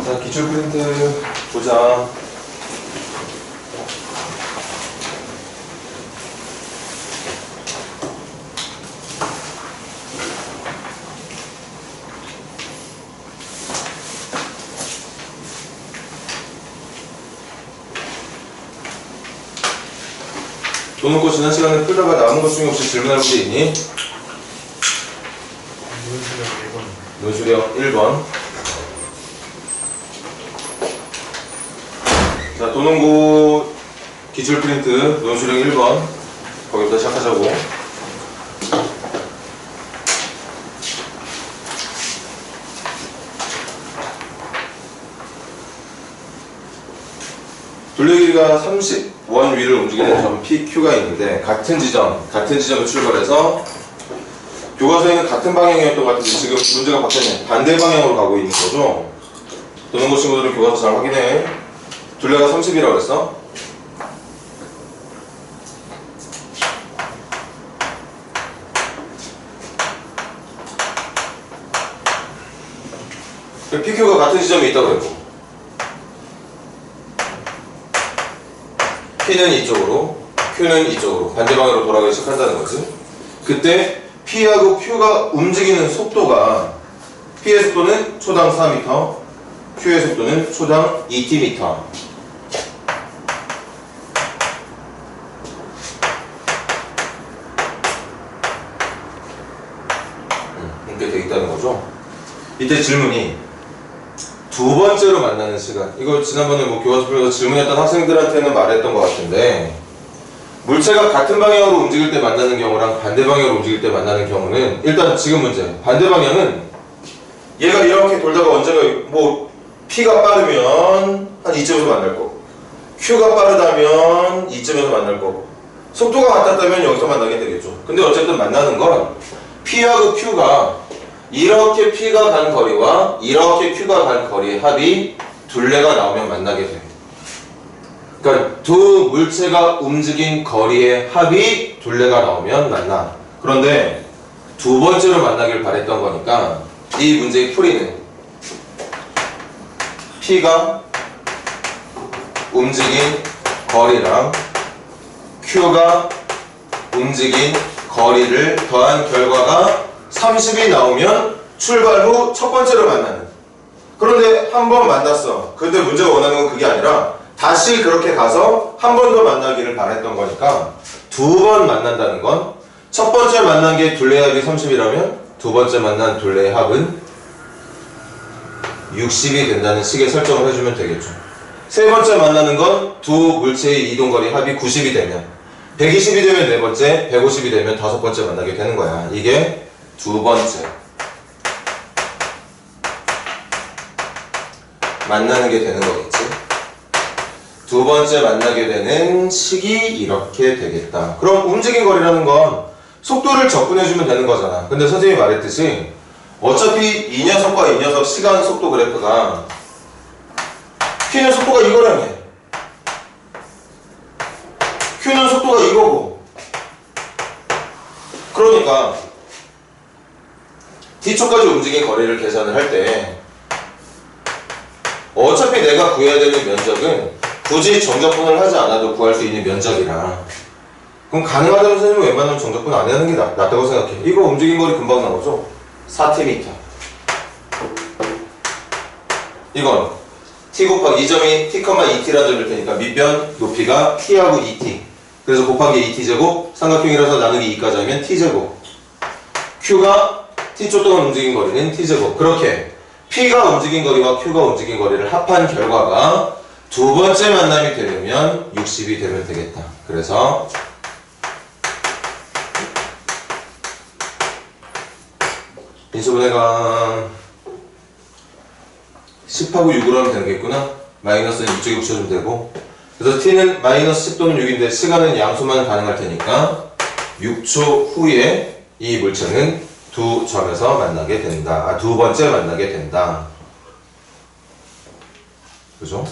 자, 기출 프린트 보자. 도놓고 지난 시간에 풀다가 남은 것 중에 혹시 질문할 게 있니? 논술형 1번. 자, 도농고 기출 프린트 논술형 1번. 거기부터 시작하자고. 둘레 길이가 30, 원 위를 움직이는 점 PQ가 있는데 같은 지점을 출발해서 교과서에는 같은 방향이었던 것 같은데 지금 문제가 바뀌었네. 반대 방향으로 가고 있는 거죠. 도농고 친구들은 교과서 잘 확인해. 둘레가 30이라고 했어. PQ가 같은 지점에 있다고 했고 P는 이쪽으로, Q는 이쪽으로 반대 방향으로 돌아가기 시작한다는 거지. 그때 P하고 Q가 움직이는 속도가 P의 속도는 초당 4m, Q의 속도는 초당 2t/m. 이렇게 돼 있다는 거죠. 이때 질문이 두 번째로 만나는 시간. 이거 지난번에 뭐 교과서 풀면서 질문했던 학생들한테는 말했던 것 같은데, 물체가 같은 방향으로 움직일 때 만나는 경우랑 반대 방향으로 움직일 때 만나는 경우는, 일단 지금 문제 반대 방향은 얘가 이렇게 돌다가 언젠가 뭐 P가 빠르면 한 이쯤에서 만날 거고, Q가 빠르다면 이쯤에서 만날 거고, 속도가 같았다면 여기서 만나게 되겠죠. 근데 어쨌든 만나는 건 P하고 Q가 이렇게 P가 간 거리와 이렇게 Q가 간 거리의 합이 둘레가 나오면 만나게 돼. 그러니까 두 물체가 움직인 거리의 합이 둘레가 나오면 만나. 그런데 두 번째로 만나길 바랬던 거니까 이 문제의 풀이는 P가 움직인 거리랑 Q가 움직인 거리를 더한 결과가 30이 나오면 출발 후 첫 번째로 만나는. 그런데 한 번 만났어. 근데 문제가 원하는 건 그게 아니라 다시 그렇게 가서 한 번 더 만나기를 바랬던 거니까 두 번 만난다는 건 첫 번째 만난 게 둘레의 합이 30이라면 두 번째 만난 둘레의 합은 60이 된다는 식의 설정을 해주면 되겠죠. 세 번째 만나는 건 두 물체의 이동거리 합이 90이 되면, 120이 되면 네 번째, 150이 되면 다섯 번째 만나게 되는 거야. 이게 두 번째 만나는 게 되는 거겠지. 두 번째 만나게 되는 식이 이렇게 되겠다. 그럼 움직인 거리라는 건 속도를 접근해주면 되는 거잖아. 근데 선생님이 말했듯이 어차피 이 녀석과 이 녀석 시간 속도 그래프가 P는 속도가 이거라며, Q는 속도가 이거고, 그러니까 T초까지 움직인 거리를 계산을 할 때 어차피 내가 구해야 되는 면적은 굳이 정적분을 하지 않아도 구할 수 있는 면적이라, 그럼 가능하다면 선생님은 웬만하면 정적분 안 하는 게 낫다고 생각해. 이거 움직인 거리 금방 나오죠? 4t/m. 이건 t 곱하기 이 점이 t,2t라는 점일 테니까 밑변 높이가 t하고 2t, 그래서 곱하기 2t제곱, 삼각형이라서 나누기 2까지 하면 t제곱, Q가 t초 동안 움직인 거리는 t제곱. 그렇게 P가 움직인 거리와 Q가 움직인 거리를 합한 결과가 두 번째 만남이 되려면 60이 되면 되겠다. 그래서 인수분해가 10하고 6으로 하면 되겠구나. 마이너스는 이쪽에 붙여주면 되고, 그래서 t는 마이너스 10 또는 6인데 시간은 양수만 가능할 테니까 6초 후에 이 물체는 두 점에서 만나게 된다. 두 번째 만나게 된다. 그죠?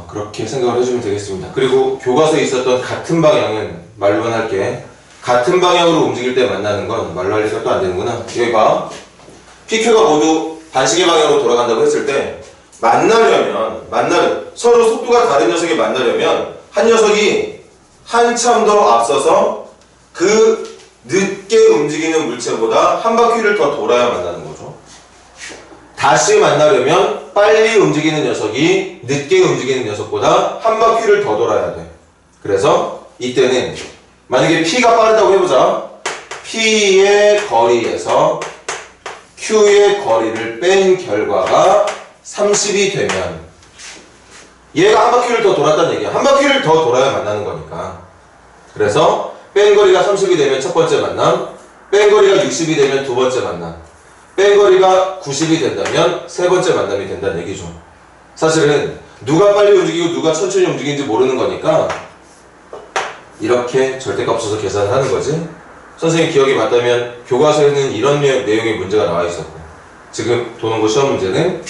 그렇게 생각을 해주면 되겠습니다. 그리고 교과서에 있었던 같은 방향은 말로만 할게. 같은 방향으로 움직일 때 만나는 건 말로 할 생각도 안 되는구나. 여기 봐. PQ가 모두 반시계 방향으로 돌아간다고 했을 때 만나려면 서로 속도가 다른 녀석이 만나려면 한 녀석이 한참 더 앞서서 그 늦게 움직이는 물체보다 한 바퀴를 더 돌아야 만나는 거죠. 다시 만나려면 빨리 움직이는 녀석이 늦게 움직이는 녀석보다 한 바퀴를 더 돌아야 돼. 그래서 이때는 만약에 P가 빠르다고 해보자. P의 거리에서 Q의 거리를 뺀 결과가 30이 되면 얘가 한 바퀴를 더 돌았다는 얘기야. 한 바퀴를 더 돌아야 만나는 거니까. 그래서 뺀 거리가 30이 되면 첫 번째 만남, 뺀 거리가 60이 되면 두 번째 만남, 뺀 거리가 90이 된다면 세 번째 만남이 된다는 얘기죠. 사실은 누가 빨리 움직이고 누가 천천히 움직이는지 모르는 거니까 이렇게 절대값 써서 계산을 하는 거지. 선생님 기억이 맞다면 교과서에는 이런 내용의 문제가 나와 있었고, 지금 도농고 시험 문제는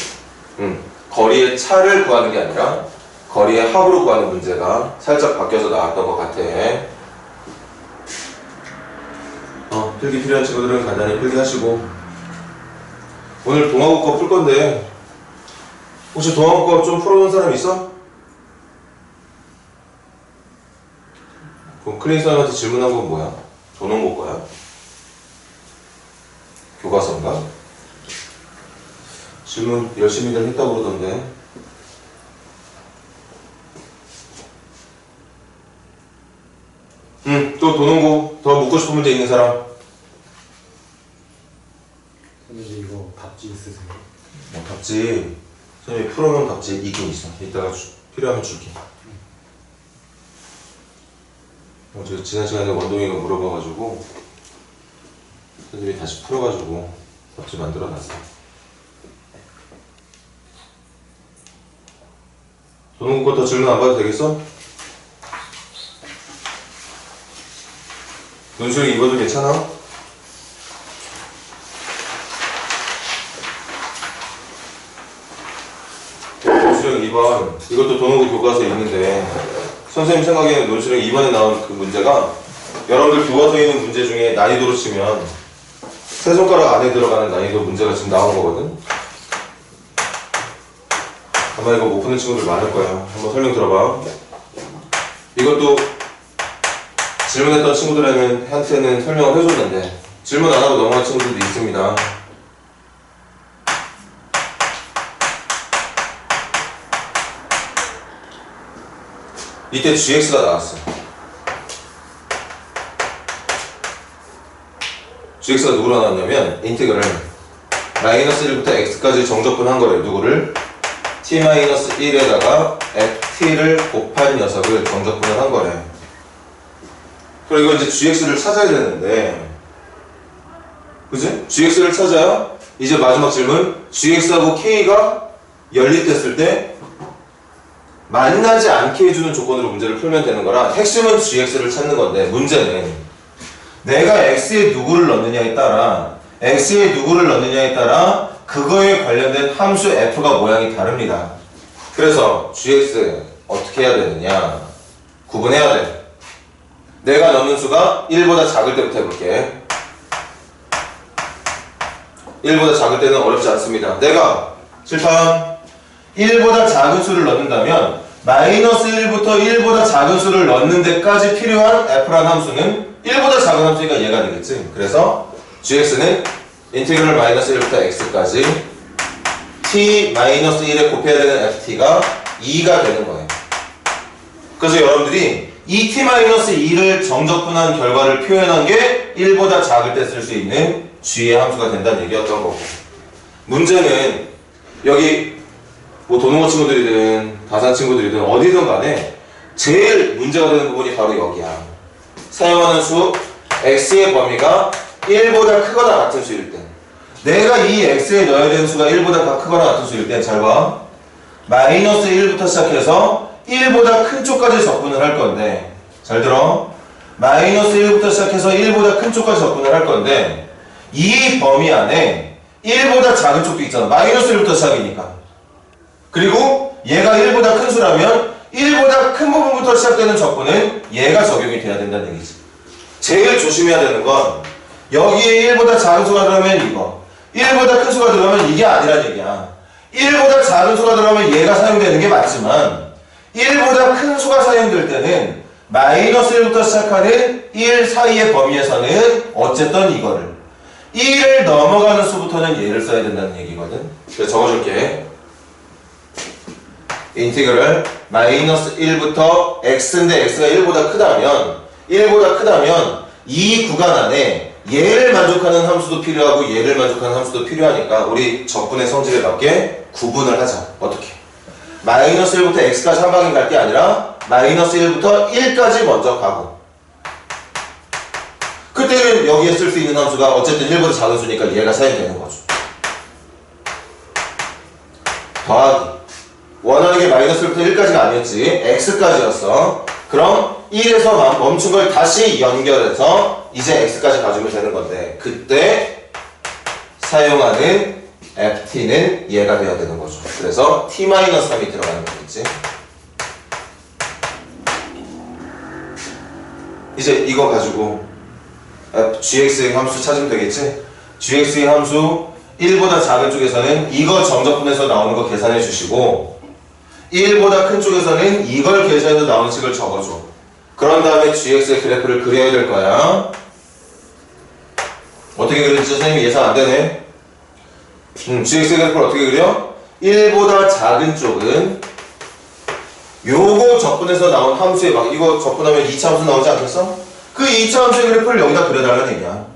거리의 차를 구하는 게 아니라 거리의 합으로 구하는 문제가 살짝 바뀌어서 나왔던 것 같아. 필기 필요한 친구들은 간단히 필기하시고, 오늘 동아국어 풀 건데 혹시 동아국어 좀 풀어놓은 사람 있어? 그럼 클린선한테 질문한 건 뭐야? 도농고 거야? 교과서인가? 질문 열심히들 했다고 그러던데. 또 도농고 더 묻고 싶은 문제 있는 사람? 선생님 이거 답지 있으세요? 답지 선생님이 풀어놓은 답지 있긴 있어. 이따가 필요하면 줄게. 저 지난 시간에 원동이가 물어봐가지고 선생님이 다시 풀어가지고 답지 만들어놨어. 도농고 거 더 질문 안 봐도 되겠어? 논술형 입어도 괜찮아? 논술형 2번 이것도 도농고 교과서에 있는데 선생님 생각에는 논술형 2번에 나온 그 문제가 여러분들 교과서에 있는 문제 중에 난이도로 치면 세 손가락 안에 들어가는 난이도 문제가 지금 나온 거거든? 아마 이거 못 푸는 친구들 많을 거야. 한번 설명 들어봐. 이것도 질문했던 친구들한테는 설명을 해줬는데 질문 안 하고 넘어간 친구들도 있습니다. 이때 gx가 나왔어. gx가 누구로 나왔냐면 인티그를 -1부터 x까지 정적분한 거예요. 누구를? t-1에다가 ft를 곱한 녀석을 정적분을 한 거래. 그리고 이제 gx를 찾아야 되는데, 그지? gx를 찾아야 이제 마지막 질문, gx하고 k가 연립됐을 때 만나지 않게 해주는 조건으로 문제를 풀면 되는 거라 핵심은 gx를 찾는 건데, 문제는 내가 x에 누구를 넣느냐에 따라 그거에 관련된 함수 f가 모양이 다릅니다. 그래서 gx 어떻게 해야 되느냐, 구분해야 돼. 내가 넣는 수가 1보다 작을 때부터 해볼게. 1보다 작을 때는 어렵지 않습니다. 내가 칠판 1보다 작은 수를 넣는다면 -1부터 1보다 작은 수를 넣는 데까지 필요한 f라는 함수는 1보다 작은 함수니까 얘가 되겠지. 그래서 gx는 인테그럴 -1부터 x까지 t-1에 곱해야 되는 ft가 2가 되는 거예요. 그래서 여러분들이 이 t-2를 정적분한 결과를 표현한 게 1보다 작을 때 쓸 수 있는 g의 함수가 된다는 얘기였던 거고, 문제는 여기 뭐 도농고 친구들이든 다산 친구들이든 어디든 간에 제일 문제가 되는 부분이 바로 여기야. 사용하는 수 x의 범위가 1보다 크거나 같은 수일 때, 내가 이 x에 넣어야 되는 수가 1보다 크거나 같은 수일 때, 잘 봐. -1부터 시작해서 1보다 큰 쪽까지 접근을 할 건데, 잘 들어. -1부터 시작해서 1보다 큰 쪽까지 접근을 할 건데, 이 범위 안에 1보다 작은 쪽도 있잖아. -1부터 시작이니까. 그리고 얘가 1보다 큰 수라면 1보다 큰 부분부터 시작되는 적분은 얘가 적용이 돼야 된다는 얘기지. 제일 조심해야 되는 건 여기에 1보다 작은 수가 들어가면 이거, 1보다 큰 수가 들어가면 이게 아니란 얘기야. 1보다 작은 수가 들어가면 얘가 사용되는 게 맞지만 1보다 큰 수가 사용될 때는 마이너스 1부터 시작하는 1 사이의 범위에서는 어쨌든 이거를 1을 넘어가는 수부터는 얘를 써야 된다는 얘기거든. 그래서 적어줄게. 인티그럴 마이너스 1부터 x인데 x가 1보다 크다면 이 구간 안에 얘를 만족하는 함수도 필요하고 얘를 만족하는 함수도 필요하니까 우리 적분의 성질에 맞게 구분을 하자. 어떻게? 마이너스 1부터 x까지 한 방에 갈 게 아니라 마이너스 1부터 1까지 먼저 가고 그때는 여기에 쓸 수 있는 함수가 어쨌든 1보다 작은 수니까 얘가 사용되는 거죠. 더하기 원하는 게 마이너스 1부터 1까지가 아니었지 x까지였어. 그럼 1에서 멈춘 걸 다시 연결해서 이제 x까지 가지면 되는 건데 그때 사용하는 ft는 얘가 돼야 되는 거죠. 그래서 t-3이 들어가는 거겠지. 이제 이거 가지고 gx의 함수 찾으면 되겠지. gx의 함수 1보다 작은 쪽에서는 이거 정적분에서 나오는 거 계산해 주시고 1보다 큰 쪽에서는 이걸 계산해서 나오는 식을 적어줘. 그런 다음에 gx의 그래프를 그려야 될 거야. 어떻게 그릴지 선생님이 예상 안 되네. gx의 그래프를 어떻게 그려? 1보다 작은 쪽은 요거 적분해서 나온 함수에 막 이거 적분하면 2차 함수 나오지 않겠어? 그 2차 함수의 그래프를 여기다 그려달라는 얘기야.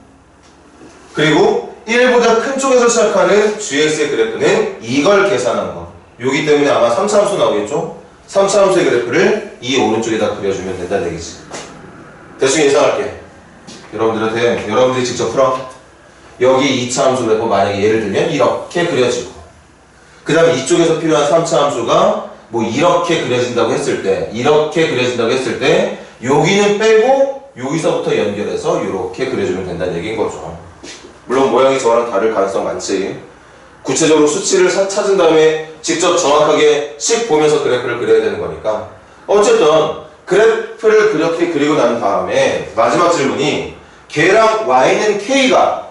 그리고 1보다 큰 쪽에서 시작하는 gx의 그래프는 이걸 계산한 거. 요기 때문에 아마 3차 함수 나오겠죠? 3차 함수의 그래프를 이 오른쪽에다 그려주면 된다는 얘기지. 대충 예상할게. 여러분들이 직접 풀어. 여기 2차 함수 그래프 만약에 예를 들면 이렇게 그려지고 그 다음에 이쪽에서 필요한 3차 함수가 뭐 이렇게 그려진다고 했을 때 여기는 빼고 여기서부터 연결해서 이렇게 그려주면 된다는 얘기인 거죠. 물론 모양이 저랑 다를 가능성 많지. 구체적으로 수치를 찾은 다음에 직접 정확하게 식 보면서 그래프를 그려야 되는 거니까 어쨌든 그래프를 그렇게 그리고 난 다음에 마지막 질문이 걔랑 y는 k가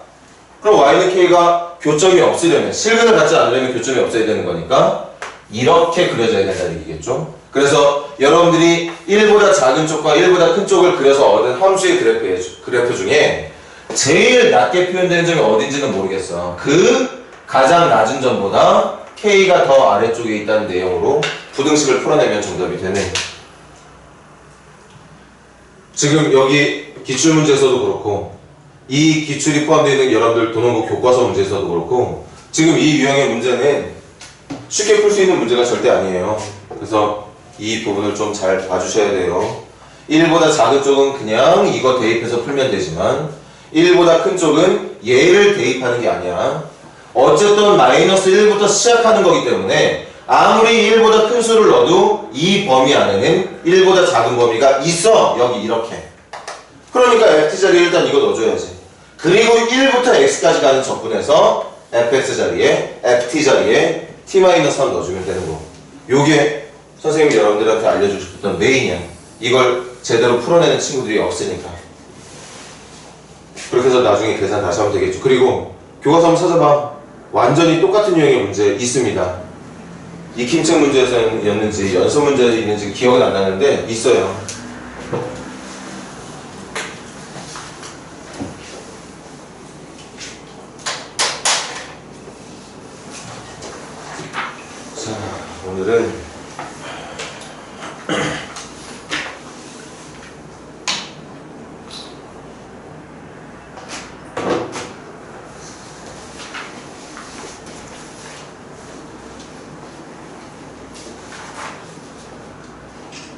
그럼 y는 k가 교점이 없으려면 실근을 갖지 않으려면 교점이 없어야 되는 거니까 이렇게 그려져야 된다는 얘기겠죠. 그래서 여러분들이 1보다 작은 쪽과 1보다 큰 쪽을 그려서 얻은 함수의 그래프 중에 제일 낮게 표현되는 점이 어딘지는 모르겠어. 그 가장 낮은 점보다 k가 더 아래쪽에 있다는 내용으로 부등식을 풀어내면 정답이 되네. 지금 여기 기출문제에서도 그렇고 이 기출이 포함되어 있는 여러분들 도농고 교과서 문제에서도 그렇고 지금 이 유형의 문제는 쉽게 풀 수 있는 문제가 절대 아니에요. 그래서 이 부분을 좀 잘 봐주셔야 돼요. 1보다 작은 쪽은 그냥 이거 대입해서 풀면 되지만 1보다 큰 쪽은 얘를 대입하는 게 아니야. 어쨌든 마이너스 1부터 시작하는 거기 때문에 아무리 1보다 큰 수를 넣어도 이 범위 안에는 1보다 작은 범위가 있어. 여기 이렇게. 그러니까 ft 자리에 일단 이거 넣어줘야지. 그리고 1부터 x까지 가는 적분해서 fx 자리에 ft 자리에 t-3 넣어주면 되는 거. 요게 선생님이 여러분들한테 알려주고 싶었던 메인이야. 이걸 제대로 풀어내는 친구들이 없으니까. 그렇게 해서 나중에 계산 다시 하면 되겠죠. 그리고 교과서 한번 찾아봐. 완전히 똑같은 유형의 문제 있습니다. 익힘책 문제였는지 연습 문제였는지 기억은 안 나는데 있어요. 자, 오늘은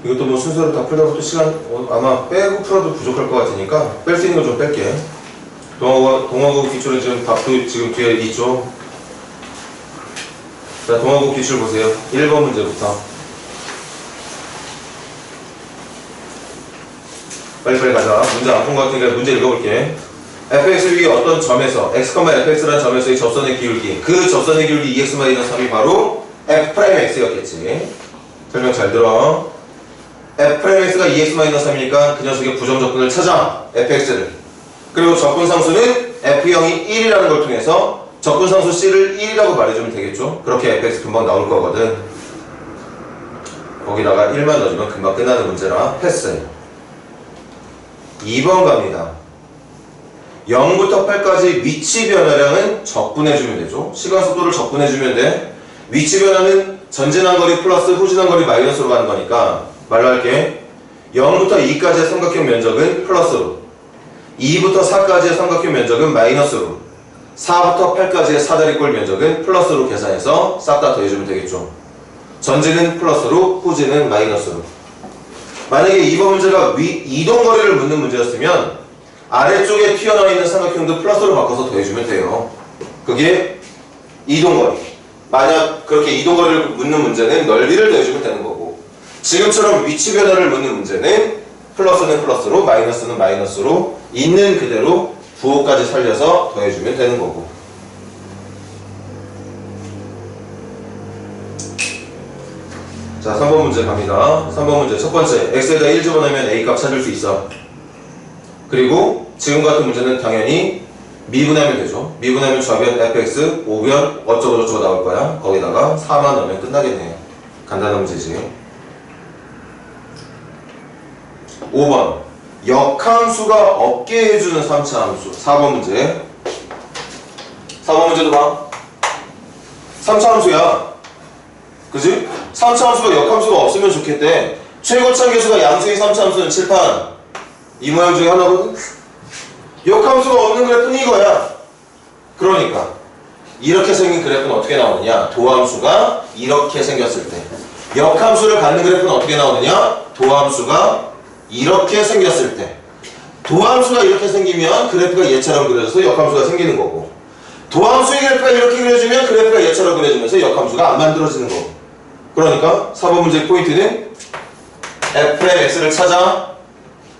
이것도 뭐 순서를 다 풀다 보면 시간 아마 빼고 풀어도 부족할 것 같으니까 뺄 수 있는 거 좀 뺄게. 동화국 기출은 지금 답도 지금 뒤에 있죠. 자, 동화국 기출 보세요. 1번 문제부터 빨리빨리 가자. 문제 안 푼 것 같으니까 문제 읽어볼게. fx 위에 어떤 점에서 x,fx라는 점에서의 접선의 기울기, 그 접선의 기울기 2x-3이 바로 f'x였겠지. 설명 잘 들어. f'x가 2x-3이니까 그 녀석의 부정적분을 찾아. fx를. 그리고 적분상수는 f형이 1이라는 걸 통해서 적분상수 C를 1이라고 말해주면 되겠죠? 그렇게 fx 금방 나올 거거든. 거기다가 1만 넣어주면 금방 끝나는 문제라 패스. 2번 갑니다. 0부터 8까지 위치 변화량은 적분해주면 되죠. 시간 속도를 적분해주면 돼. 위치 변화는 전진한 거리 플러스 후진한 거리 마이너스로 가는 거니까 말로 할게. 0부터 2까지의 삼각형 면적은 플러스로, 2부터 4까지의 삼각형 면적은 마이너스로, 4부터 8까지의 사다리꼴 면적은 플러스로 계산해서 싹 다 더해주면 되겠죠. 전진은 플러스로, 후진은 마이너스로. 만약에 이번 문제가 이동거리를 묻는 문제였으면 아래쪽에 튀어나와 있는 삼각형도 플러스로 바꿔서 더해주면 돼요. 그게 이동거리. 만약 그렇게 이동거리를 묻는 문제는 넓이를 더해주면 되는 거고, 지금처럼 위치 변화를 묻는 문제는 플러스는 플러스로, 마이너스는 마이너스로 있는 그대로 부호까지 살려서 더해주면 되는 거고. 자, 3번 문제 갑니다. 3번 문제 첫 번째, x에다 1 집어넣으면 a 값 찾을 수 있어. 그리고 지금 같은 문제는 당연히 미분하면 되죠. 미분하면 좌변 fx, 오변 어쩌고저쩌고 나올 거야. 거기다가 4만 넣으면 끝나겠네요. 간단한 문제지. 5번, 역함수가 없게 해주는 3차 함수. 4번 문제. 4번 문제도 봐. 3차 함수야. 그지? 3차 함수가 역함수가 없으면 좋겠대. 최고차 계수가 양수의 3차 함수는 칠판. 이 모양 중에 하나거든? 역함수가 없는 그래프는 이거야. 그러니까 이렇게 생긴 그래프는 어떻게 나오느냐? 도함수가 이렇게 생겼을 때. 역함수를 갖는 그래프는 어떻게 나오느냐? 도함수가 이렇게 생겼을 때. 도함수가 이렇게 생기면 그래프가 얘처럼 그려져서 역함수가 생기는 거고, 도함수의 그래프가 이렇게 그려지면 그래프가 얘처럼 그려지면서 역함수가 안 만들어지는 거고. 그러니까 4번 문제의 포인트는 f의 x를 찾아.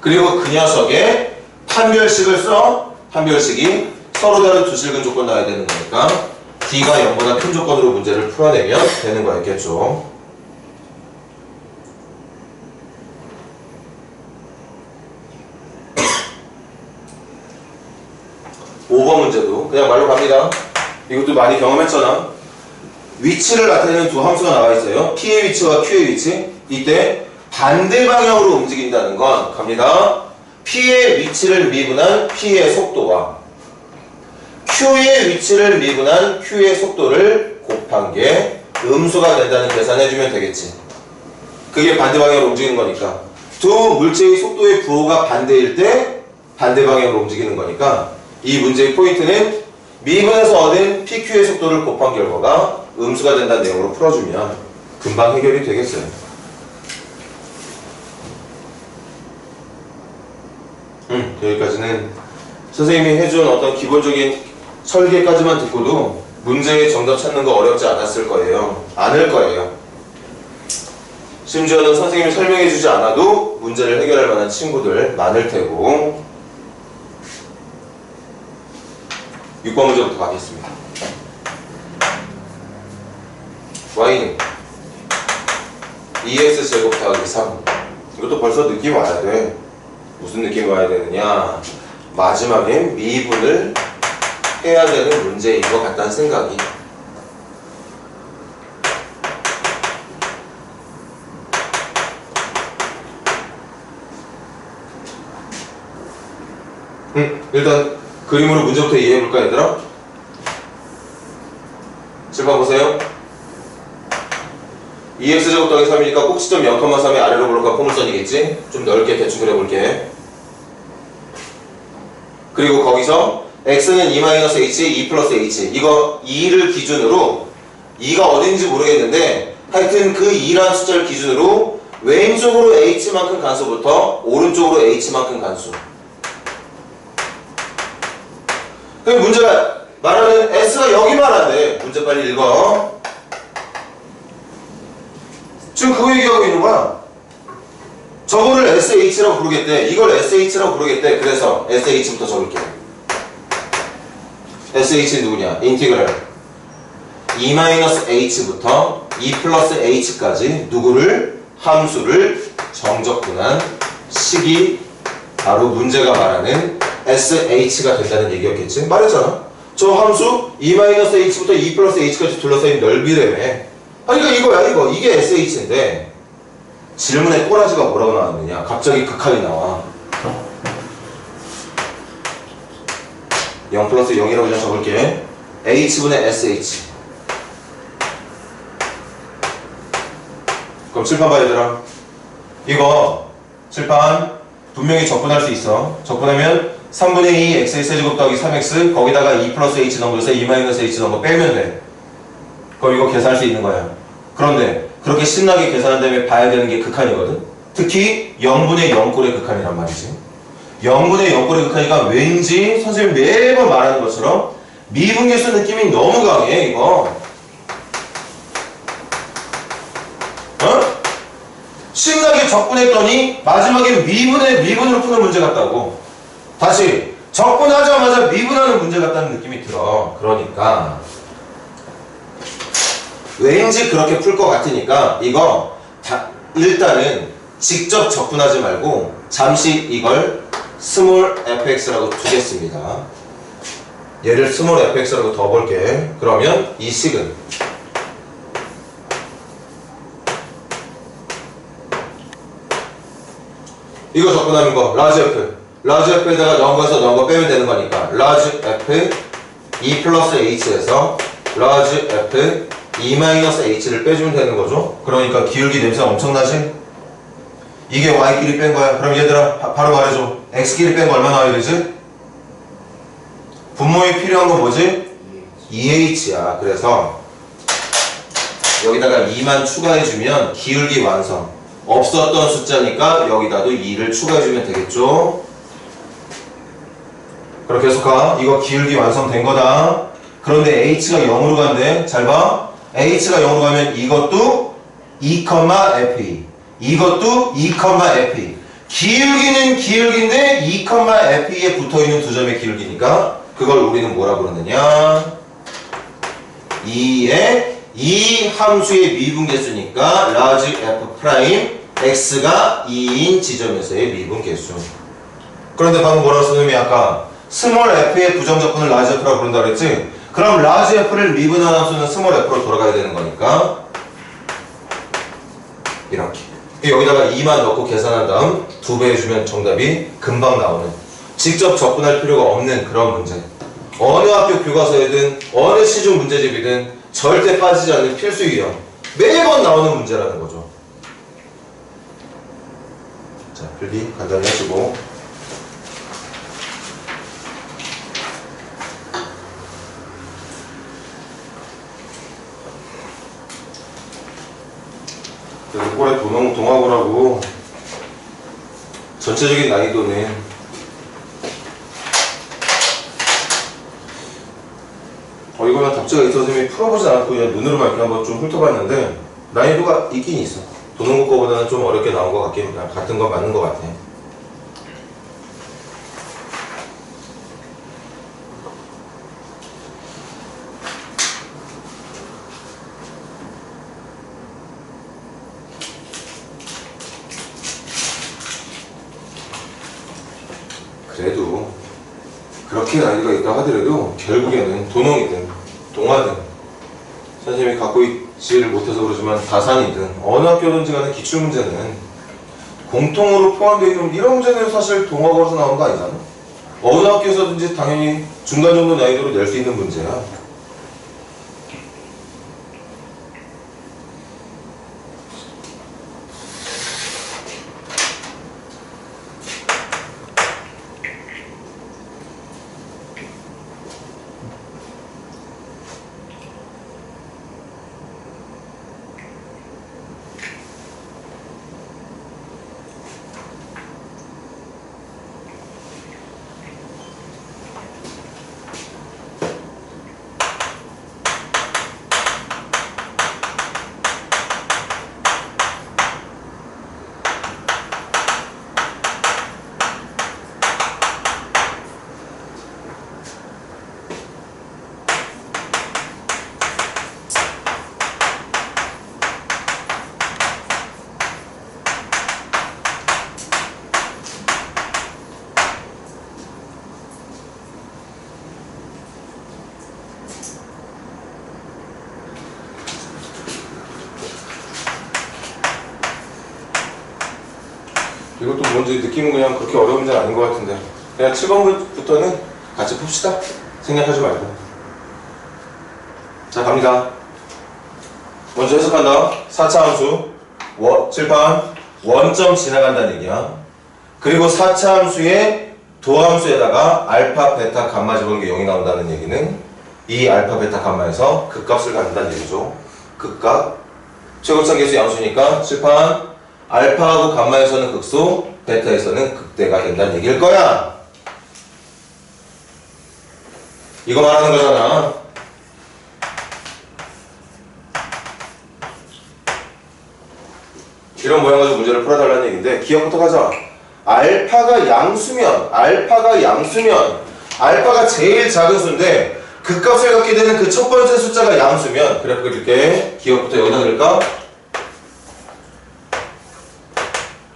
그리고 그 녀석의 판별식을 써. 판별식이 서로 다른 두 실근 조건 나와야 되는 거니까 d가 0보다 큰 조건으로 문제를 풀어내면 되는 거였겠죠. (5번) 문제도 그냥 말로 갑니다. 이것도 많이 경험했잖아. 위치를 나타내는 두 함수가 나와 있어요. P의 위치와 Q의 위치. 이때 반대 방향으로 움직인다는 건 갑니다. P의 위치를 미분한 P의 속도와 Q의 위치를 미분한 Q의 속도를 곱한 게 음수가 된다는 계산해주면 되겠지. 그게 반대 방향으로 움직이는 거니까. 두 물체의 속도의 부호가 반대일 때 반대 방향으로 움직이는 거니까 이 문제의 포인트는 미분에서 얻은 PQ의 속도를 곱한 결과가 음수가 된다는 내용으로 풀어주면 금방 해결이 되겠어요. 여기까지는 선생님이 해준 어떤 기본적인 설계까지만 듣고도 문제의 정답 찾는 거 어렵지 않았을 거예요. 않을 거예요. 심지어는 선생님이 설명해주지 않아도 문제를 해결할 만한 친구들 많을 테고. 6번 문제부터 가겠습니다. y는 2x제곱 더하기 3. 이것도 벌써 느낌 와야 돼. 무슨 느낌이 와야 되느냐? 마지막엔 미분을 해야 되는 문제인 것 같다는 생각이. 일단 그림으로 문제부터 이해해볼까 얘들아? 7번 보세요. 2x제곱 더하기 3이니까 꼭지점 0,3의 아래로 볼록한 포물선이겠지? 좀 넓게 대충 그려볼게. 그리고 거기서 x는 2-h, 2 플러스 h. 이거 2를 기준으로, 2가 어딘지 모르겠는데 하여튼 그 2라는 숫자를 기준으로 왼쪽으로 h만큼 간수부터 오른쪽으로 h만큼 간수. 그럼 문제가 말하는 s가 여기만 한대. 문제 빨리 읽어. 지금 그거 얘기하고 있는 거야. 저거를 sh라고 부르겠대. 이걸 sh라고 부르겠대. 그래서 sh부터 적을게. sh는 누구냐? 인티그럴 2-h부터 2 플러스 h까지 누구를? 함수를 정적분한 식이 바로 문제가 말하는 sh가 된다는 얘기였겠지? 말했잖아. 저 함수 E-h부터 E 플러스 H까지 둘러싸인 넓이래매. 그러니까 이거야 이거. 이게 SH인데 질문에 꼬라지가 뭐라고 나왔느냐. 갑자기 극한이 나와. 0 플러스 0이라고 그냥 적을게. H분의 SH. 그럼 칠판 봐 얘들아. 이거 칠판 분명히 적분할 수 있어. 적분하면 3분의 2 x의 세제곱 더하기 3x 거기다가 2 플러스 h 넣은 거에서 2 마이너스 h 넣은 거 빼면 돼. 그럼 이거 계산할 수 있는 거야. 그런데 그렇게 신나게 계산한 다음에 봐야 되는 게 극한이거든. 특히 0분의 0꼴의 극한이란 말이지. 0분의 0꼴의 극한이가 왠지 선생님 매번 말하는 것처럼 미분계수 느낌이 너무 강해 이거. 어? 신나게 적분했더니 마지막에 미분으로 푸는 문제 같다고. 다시 적분하자마자 미분하는 문제 같다는 느낌이 들어. 그러니까 왠지 그렇게 풀 것 같으니까 이거 일단은 직접 적분하지 말고 잠시 이걸 스몰 fx라고 두겠습니다. 얘를 스몰 fx라고 더 볼게. 그러면 이 식은 이거 적분하는 거 라지 f 라지 f에다가 넣은 거 빼면 되는 거니까 라지 f e 플러스 h에서 라지 f e 마이너스 h를 빼주면 되는 거죠. 그러니까 기울기 냄새 엄청나지? 이게 y끼리 뺀 거야. 그럼 얘들아 바로 말해줘. x끼리 뺀 거 얼마 나와야 되지? 분모에 필요한 건 뭐지? 2h야. 그래서 여기다가 2만 추가해주면 기울기 완성. 없었던 숫자니까 여기다도 2를 추가해주면 되겠죠. 그럼 계속 가. 이거 기울기 완성된 거다. 그런데 h가 0으로 간대. 잘 봐. h가 0으로 가면 이것도 2,fe 이것도 2,fe 기울기는 기울기인데 2,fe에 붙어있는 두 점의 기울기니까 그걸 우리는 뭐라고 그러느냐. 2의 이 함수의 미분계수니까 라지 f 프라임 x가 2인 지점에서의 미분계수. 그런데 방금 뭐라고 썼느니 아까 스몰 f의 부정적분을 라지 f라고 부른다 그랬지? 그럼 라지 f를 미분한 함수는 스몰 f로 돌아가야 되는 거니까 이렇게 여기다가 2만 넣고 계산한 다음 2배 해주면 정답이 금방 나오는, 직접 접근할 필요가 없는 그런 문제. 어느 학교 교과서에든 어느 시중 문제집이든 절대 빠지지 않는 필수 유형, 매번 나오는 문제라는 거죠. 자, 필기 간단히 하시고 그래서 꼴에 동화고라고 전체적인 난이도는 이거는 답지가 있어서 선생님이 풀어보지 않고 그냥 눈으로만 이렇게 한번 좀 훑어봤는데 난이도가 있긴 있어. 도농고 거보다는 좀 어렵게 나온 것 같긴, 같은 건 맞는 것 같아. 그래도 그렇게 난이도가 있다 하더라도 결국에는 도농이든 동화든 선생님이 갖고 있지를 못해서 그러지만 다산이든 어느 학교든지 간에 기출문제는 공통으로 포함되어 있는 이런 문제는 사실 동화고에서 나오는 거 아니잖아. 어느 학교에서든지 당연히 중간 정도 난이도로 낼 수 있는 문제야. 이것도 뭔지 느낌은 그냥 그렇게 어려운 문제는 아닌 것 같은데 그냥 7번부터는 같이 풉시다. 생략하지 말고. 자, 갑니다. 먼저 해석한다. 4차 함수 칠판 원점 지나간다는 얘기야. 그리고 4차 함수의 도함수에다가 알파, 베타, 감마 집어넣은 게 0이 나온다는 얘기는 이 알파, 베타, 감마에서 극값을 갖는다는 얘기죠. 극값. 최고점 계수 양수니까 칠판 알파하고 감마에서는 극소, 베타에서는 극대가 된다는 얘기일 거야. 이거 말하는 거잖아. 이런 모양 가지고 문제를 풀어달라는 얘기인데 기억부터 가자. 알파가 양수면 알파가 제일 작은 수인데 극값을 갖게 되는 그 첫 번째 숫자가 양수면 그래프 그릴게. 기억부터 여기다 그릴까?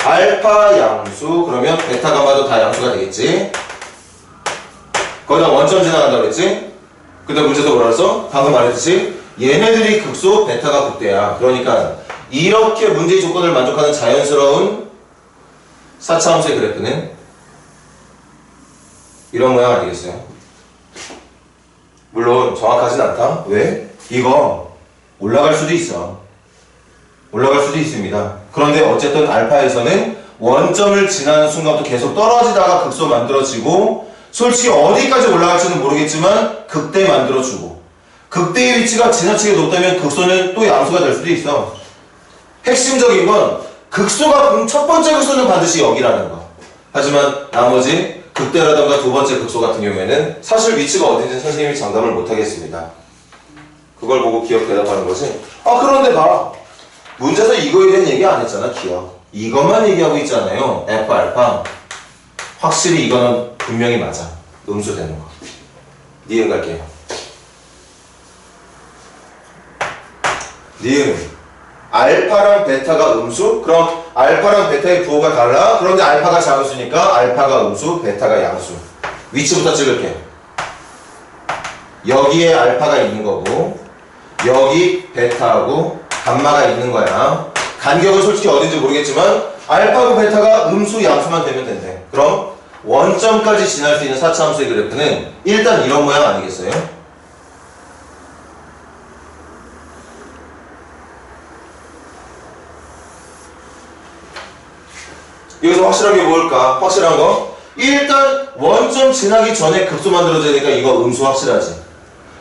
알파 양수 그러면 베타 감마도 다 양수가 되겠지. 거기다 원점 지나간다고 그랬지. 근데 문제도 뭐라 그랬어? 방금 말했듯이 얘네들이 극소 베타가 극대야. 그러니까 이렇게 문제의 조건을 만족하는 자연스러운 4차 함수의 그래프는 이런 모양 아니겠어요? 물론 정확하진 않다. 왜? 이거 올라갈 수도 있어. 올라갈 수도 있습니다. 그런데 어쨌든 알파에서는 원점을 지나는 순간부터 계속 떨어지다가 극소 만들어지고 솔직히 어디까지 올라갈지는 모르겠지만 극대 만들어주고 극대의 위치가 지나치게 높다면 극소는 또 양수가 될 수도 있어. 핵심적인 건 극소가 첫 번째 극소는 반드시 여기라는 거. 하지만 나머지 극대라던가 두 번째 극소 같은 경우에는 사실 위치가 어딘지 선생님이 장담을 못하겠습니다. 그걸 보고 기억 대답하는 거지. 아 그런데 봐. 문제에서 이거에 대한 얘기 안 했잖아. 기억. 이것만 얘기하고 있잖아요. F 알파. 확실히 이거는 분명히 맞아. 음수 되는 거. 니은 갈게요. 니은. 알파랑 베타가 음수? 그럼 알파랑 베타의 부호가 달라? 그런데 알파가 작은수니까 알파가 음수, 베타가 양수. 위치부터 찍을게. 여기에 알파가 있는 거고 여기 베타하고 감마가 있는 거야. 간격은 솔직히 어딘지 모르겠지만 알파고 베타가 음수, 양수만 되면 된대. 그럼 원점까지 지날 수 있는 4차 함수의 그래프는 일단 이런 모양 아니겠어요? 여기서 확실하게 뭘까? 확실한 거? 일단 원점 지나기 전에 극소 만들어져야 되니까 이거 음수 확실하지.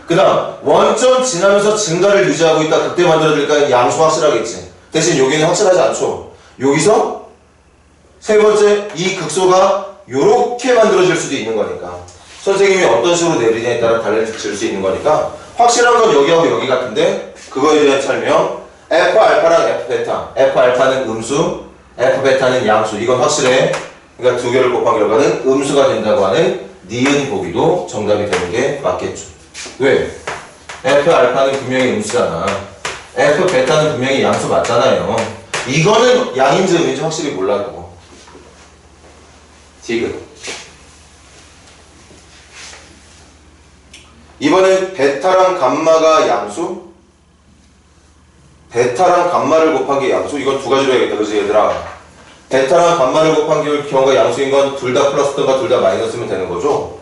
그 다음 원점 지나면서 증가를 유지하고 있다 극대 만들어질까? 양수 확실하겠지. 대신 여기는 확실하지 않죠. 여기서 세 번째 이 극소가 요렇게 만들어질 수도 있는 거니까 선생님이 어떤 식으로 내리냐에 따라 달라질 수 있는 거니까 확실한 건 여기하고 여기 같은데 그거에 대한 설명 F 알파랑 F 베타. F 알파는 음수, F 베타는 양수. 이건 확실해. 그러니까 두 개를 곱한 결과는 음수가 된다고 하는 니은 보기도 정답이 되는 게 맞겠죠. 왜? F 알파는 분명히 음수잖아. F 베타는 분명히 양수 맞잖아요. 이거는 양인지 음인지 확실히 몰라도 디귿. 이번엔 베타랑 감마가 양수? 베타랑 감마를 곱한 게 양수? 이건 두 가지로 해야겠다. 그치 얘들아? 베타랑 감마를 곱한 경우가 양수인 건 둘 다 플러스든가 둘 다 마이너스면 되는 거죠?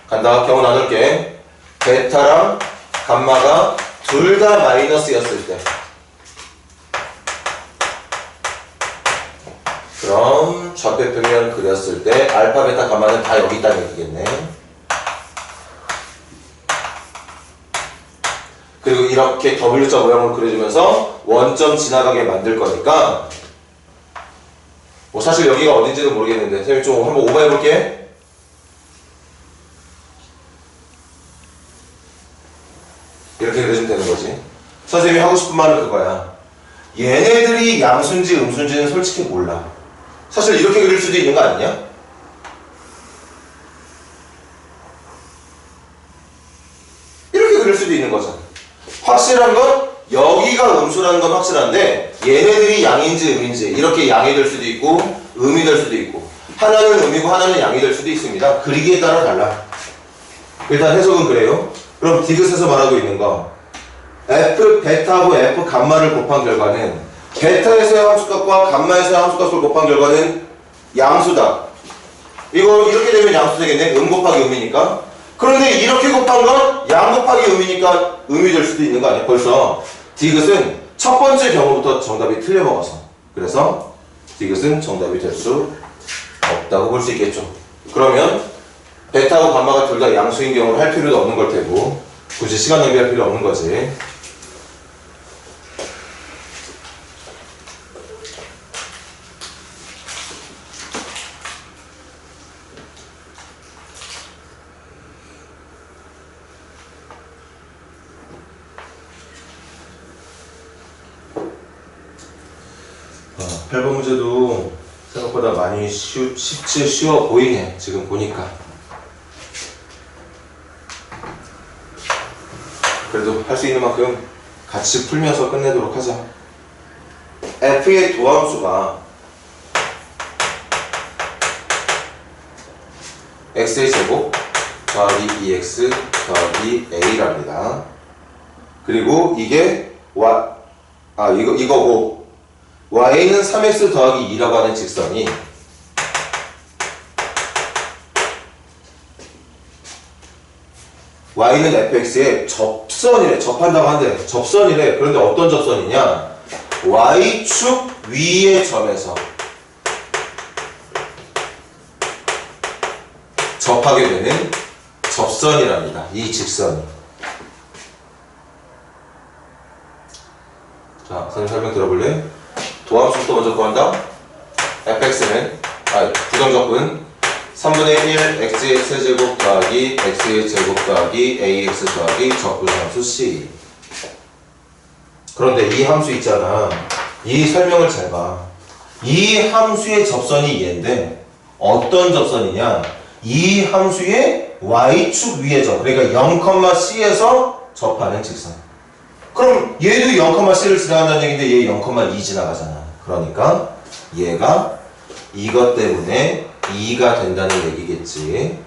간다. 경우 나눌게. 베타랑 감마가 둘 다 마이너스였을 때 그럼 좌표표면 그렸을 때 알파, 베타, 감마는 다 여기 있다는 얘기겠네. 그리고 이렇게 W자 모양으로 그려주면서 원점 지나가게 만들 거니까 뭐 사실 여기가 어딘지는 모르겠는데 선생님 좀 한번 오버해볼게. 이렇게 그려주면 되는 거지. 선생님이 하고 싶은 말은 그거야. 얘네들이 양수인지 음수인지는 솔직히 몰라. 사실 이렇게 그릴 수도 있는 거 아니냐? 이렇게 그릴 수도 있는 거잖아. 확실한 건 여기가 음수라는 건 확실한데 얘네들이 양인지 음인지 이렇게 양이 될 수도 있고 음이 될 수도 있고 하나는 음이고 하나는 양이 될 수도 있습니다. 그리기에 따라 달라. 일단 해석은 그래요. 그럼 디귿에서 말하고 있는 거 F 베타하고 F 감마를 곱한 결과는 베타에서의 함수값과 감마에서의 함수값을 곱한 결과는 양수다. 이거 이렇게 되면 양수 되겠네. 음 곱하기 음이니까. 그런데 이렇게 곱한 건 양 곱하기 음이니까 음이 될 수도 있는 거 아니야? 벌써 디귿은 첫 번째 경우부터 정답이 틀려먹어서. 그래서 디귿은 정답이 될 수 없다고 볼 수 있겠죠. 그러면 베타하고 감마가 둘 다 양수인 경우를 할 필요도 없는 걸 테고 굳이 시간 낭비할 필요 없는 거지. 아, 8번 문제도 생각보다 많이 쉽지 쉬워 보이네. 지금 보니까. 그래도 할 수 있는 만큼 같이 풀면서 끝내도록 하자. f의 도함수가 x의 제곱 더하기 2x 더하기 a랍니다. 그리고 이게 이거고 y는 3x 더하기 2라고 하는 직선이 y는 fx의 접선이래. 접한다고 한대. 접선이래. 그런데 어떤 접선이냐? y축 위의 점에서 접하게 되는 접선이랍니다. 이 직선이. 자, 선생님 설명 들어볼래? 도함수부터 먼저 구한다. fx는 부정적분 3분의 1 x의 세제곱 더하기 x의 제곱 더하기 ax 더하기 적분함수 c. 그런데 이 함수 있잖아. 이 설명을 잘 봐. 이 함수의 접선이 얘인데 어떤 접선이냐? 이 함수의 y축 위의 점. 그러니까 0,c에서 접하는 직선. 그럼 얘도 0,c를 지나간다는 얘기인데 얘 0,2 지나가잖아. 그러니까 얘가 이것 때문에 2가 된다는 얘기겠지.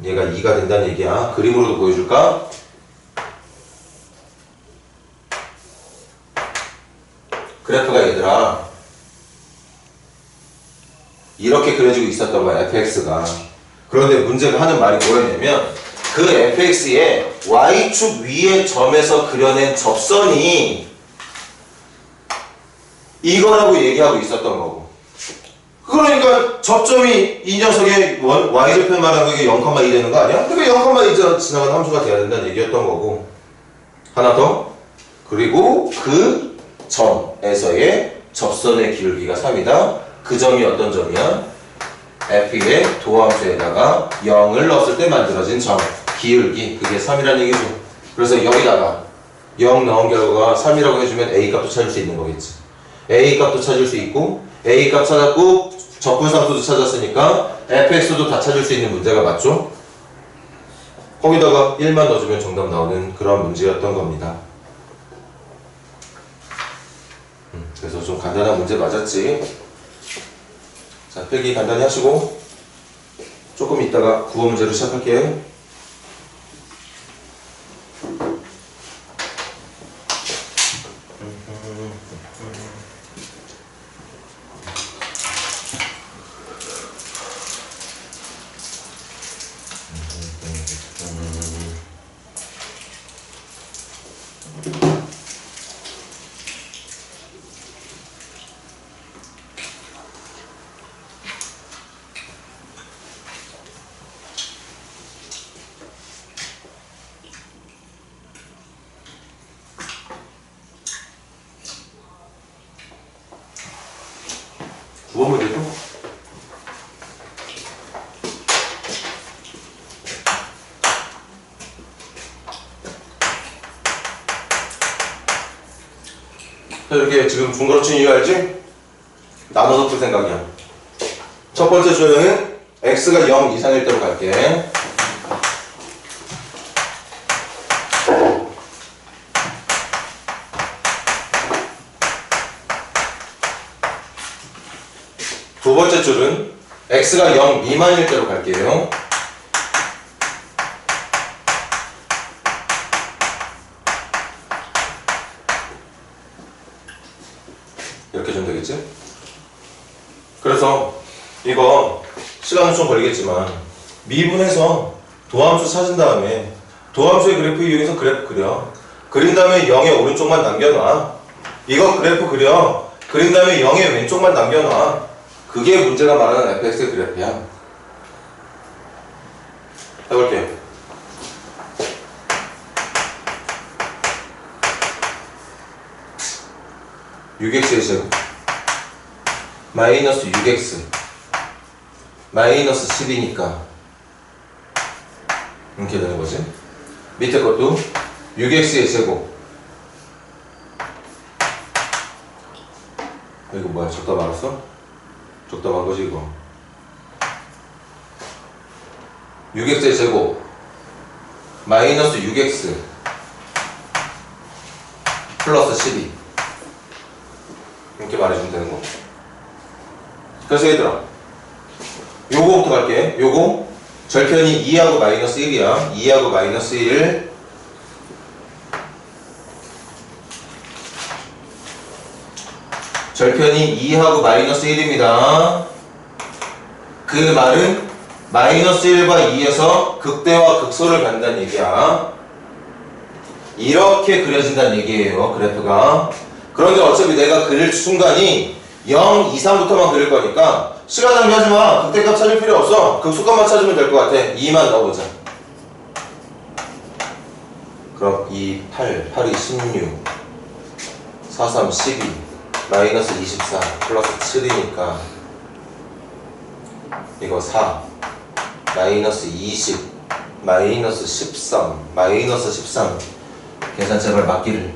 얘가 2가 된다는 얘기야. 그림으로도 보여줄까? 그래프가 얘들아 이렇게 그려지고 있었던 거야. fx가. 그런데 문제가 하는 말이 뭐였냐면 그 fx의 y축 위의 점에서 그려낸 접선이 이거라고 얘기하고 있었던 거고. 그러니까 접점이 이 녀석의 y절편 말하는 게 0,2 되는 거 아니야? 그러니까 0,2 지나가는 함수가 돼야 된다는 얘기였던 거고. 하나 더. 그리고 그 점에서의 접선의 기울기가 3이다. 그 점이 어떤 점이야? f의 도함수에다가 0을 넣었을 때 만들어진 점. 기울기. 그게 3이라는 얘기죠. 그래서 여기다가 0 넣은 결과가 3이라고 해주면 a 값도 찾을 수 있는 거겠지. a 값도 찾을 수 있고 a 값 찾았고 적분상수도 찾았으니까 fx도 다 찾을 수 있는 문제가 맞죠? 거기다가 1만 넣어주면 정답 나오는 그런 문제였던 겁니다. 그래서 좀 간단한 문제 맞았지? 자, 필기 간단히 하시고 조금 있다가 국어 문제로 시작할게요. 국어 문제도 이렇게 지금 중괄호 친 이유 알지? 나눠서 풀 생각이야. 첫 번째 조형은 x가 0 이상일 때로 갈게. 두 번째 줄은 x가 0 미만일 때로 갈게요. 이렇게 좀 되겠지? 그래서 이거 시간은 좀 걸리겠지만 미분해서 도함수 찾은 다음에 도함수의 그래프 이용해서 그래프 그려. 그린 다음에 0의 오른쪽만 남겨놔. 이거 그래프 그려. 그린 다음에 0의 왼쪽만 남겨놔. 그게 문제가 말하는 fx의 그래프야. 해볼게요. (6x의 제곱) 마이너스 6x 마이너스 10이니까 이렇게 되는 거지. 밑에 것도 6x의 제곱. 이거 뭐야? 적다 말았어? 적다 말 거지 이거. 6x의 제곱 마이너스 6x 플러스 12 이렇게 말해주면 되는 거. 그래서 얘들아 요거부터 갈게. 요거 절편이 2하고 마이너스 1이야. 2하고 마이너스 1 절편이 2하고 마이너스 1입니다. 그 말은 마이너스 1과 2에서 극대와 극소를 갖는다는 얘기야. 이렇게 그려진다는 얘기예요, 그래프가. 그런데 어차피 내가 그릴 순간이 0 이상부터만 그릴 거니까 시간 낭비하지 마. 극대값 찾을 필요 없어. 극소값만 찾으면 될 것 같아. 2만 넣어보자. 그럼 2, 8, 8이 16 4, 3, 12 마이너스 24 플러스 7이니까 이거 4 마이너스 20 마이너스 13 마이너스 13 계산 제발 맞기를.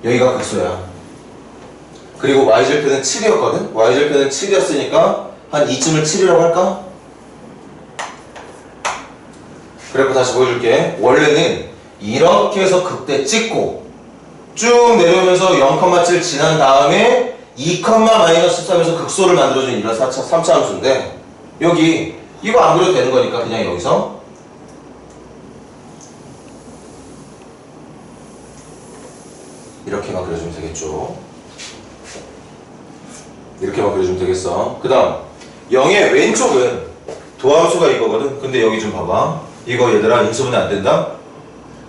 여기가 극소야. 그리고 y절편은 7이었거든? y절편은 7이었으니까 한 이쯤을 7이라고 할까? 그래프 다시 보여줄게. 원래는 이렇게 해서 극대 찍고 쭉 내려오면서 0,7 지난 다음에 2, 마이너스 13에서 극소를 만들어준 이런 3차 함수인데 여기 이거 안 그려도 되는 거니까 그냥 여기서 이렇게만 그려주면 되겠죠. 이렇게만 그려주면 되겠어. 그 다음 0의 왼쪽은 도함수가 이거거든. 근데 여기 좀 봐봐. 이거 얘들아 인수분해 안 된다.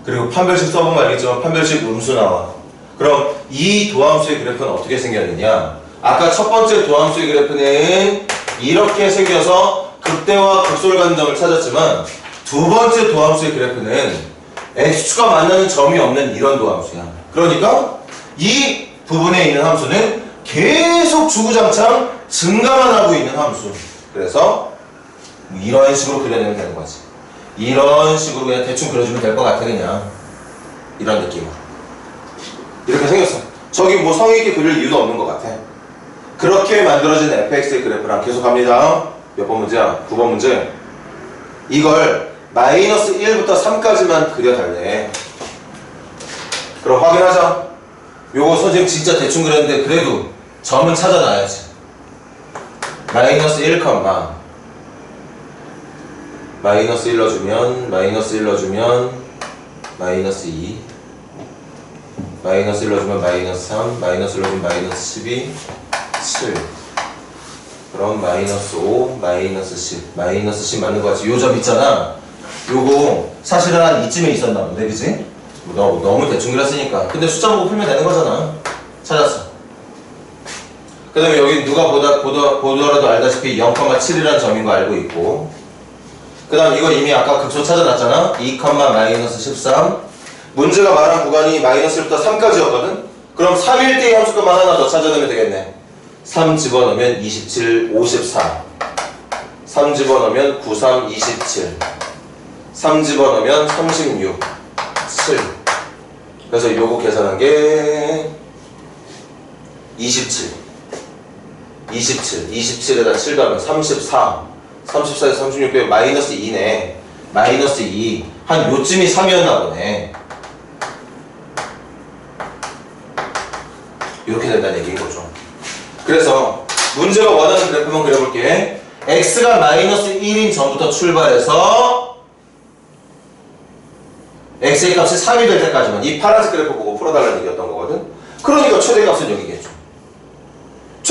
그리고 판별식 써보면 알겠지만 판별식 음수 나와. 그럼 이 도함수의 그래프는 어떻게 생겼느냐. 아까 첫 번째 도함수의 그래프는 이렇게 생겨서 극대와 극소를 갖는 점을 찾았지만 두 번째 도함수의 그래프는 x축과 만나는 점이 없는 이런 도함수야. 그러니까 이 부분에 있는 함수는 계속 주구장창 증가만 하고 있는 함수. 그래서 이런 식으로 그려내면 되는 거지. 이런 식으로 그냥 대충 그려주면 될 것 같아. 그냥 이런 느낌으로 이렇게 생겼어. 저기 뭐 성의 있게 그릴 이유도 없는 것 같아. 그렇게 만들어진 fx의 그래프랑 계속 갑니다. 몇 번 문제야? 9번 문제. 이걸 마이너스 1부터 3까지만 그려달래. 그럼 확인하자. 요거 선생님 진짜 대충 그렸는데 그래도 점은 찾아놔야지. 마이너스 1, 마이너스 1 넣어주면 마이너스 1 넣어주면 마이너스 2 마이너스 1 넣어주면 마이너스 3 마이너스 1 넣어주면 마이너스 12 7 그럼 마이너스 5 마이너스 10 마이너스 10 맞는 거 같지? 요 점 있잖아. 요거 사실은 한 이쯤에 있었나 본데 그치? 너무 대충 그렸으니까. 근데 숫자 보고 풀면 되는 거잖아. 찾았어. 그 다음에 여기 누가 보더라도 알다시피 0,7이라는 점인 거 알고 있고, 그 다음 이거 이미 아까 극소 찾아놨잖아. 2, 마이너스 13. 문제가 말한 구간이 마이너스 1부터 3까지였거든? 그럼 3일 때의 함수값만 하나 더 찾아내면 되겠네. 3 집어넣으면 27, 54. 3 집어넣으면 93, 27. 3 집어넣으면 36, 7. 그래서 요거 계산한 게 27. 27에다 7 더하면 34. 34에서 36 빼면 마이너스 2네. 마이너스 2. 한 요쯤이 3이었나 보네. 이렇게 된다는 얘기인 거죠. 그래서 문제가 원하는 그래프만 그려볼게. x가 마이너스 1인 전부터 출발해서 x의 값이 3이 될 때까지만 이 파란색 그래프 보고 풀어달라는 얘기였던 거거든. 그러니까 최대값은 여기겠죠.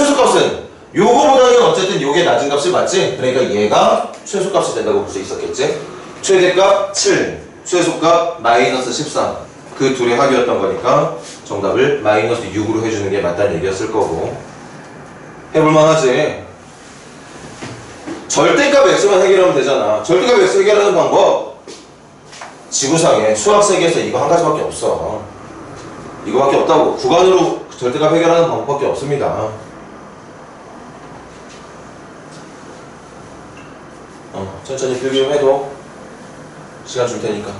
최소값은 요거보다는 어쨌든 요게 낮은 값을 맞지? 그러니까 얘가 최소값이 된다고 볼 수 있었겠지? 최대값 7, 최소값 마이너스 13. 그 둘의 합이었던 거니까 정답을 마이너스 6으로 해주는 게 맞다는 얘기였을 거고. 해볼만 하지? 절대값 x만 해결하면 되잖아. 절대값 x 해결하는 방법 지구상에 수학 세계에서 이거 한 가지밖에 없어. 이거밖에 없다고. 구간으로 절대값 해결하는 방법밖에 없습니다. 천천히 필기 좀 해도 시간 줄 테니까.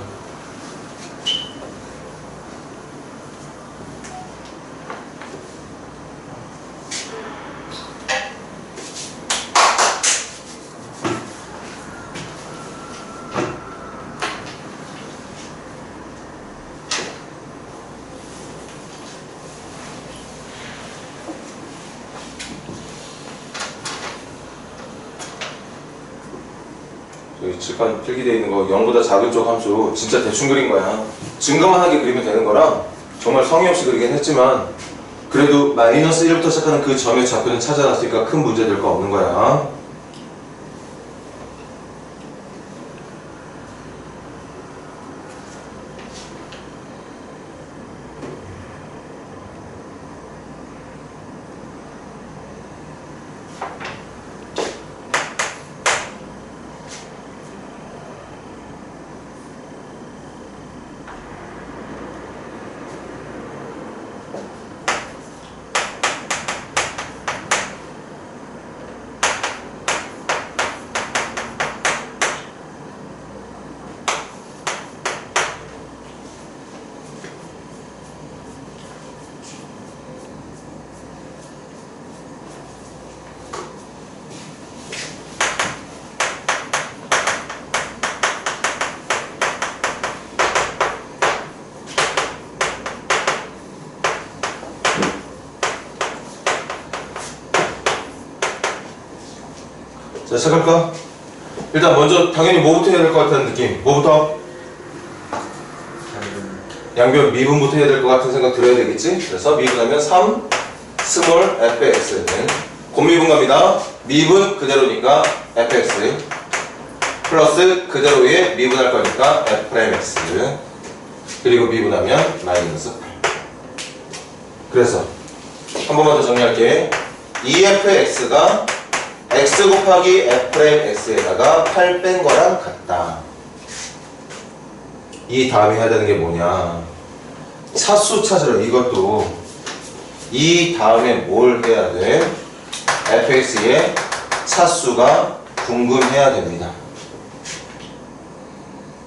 여기 칠판 필기되어 있는 거 0보다 작은 쪽 함수 진짜 대충 그린 거야. 증가만 하게 그리면 되는 거라 정말 성의 없이 그리긴 했지만 그래도 마이너스 1부터 시작하는 그 점의 좌표는 찾아놨으니까 큰 문제 될 거 없는 거야. 자, 시작할까? 일단 먼저 당연히 뭐부터 해야 될 것 같다는 느낌. 뭐부터? 양변 미분부터 해야 될 것 같은 생각 들어야 되겠지? 그래서 미분하면 3 스몰 fx는 곱미분 갑니다. 미분 그대로니까 fx 플러스 그대로의 미분할 거니까 f'x 그리고 미분하면 마이너스 8. 그래서 한 번만 더 정리할게. EFX가 x 곱하기 f'x에다가 8 뺀 거랑 같다. 이 다음에 해야 되는 게 뭐냐? 차수 찾으라. 이것도 이 다음에 뭘 해야 돼? fx의 차수가 궁금해야 됩니다.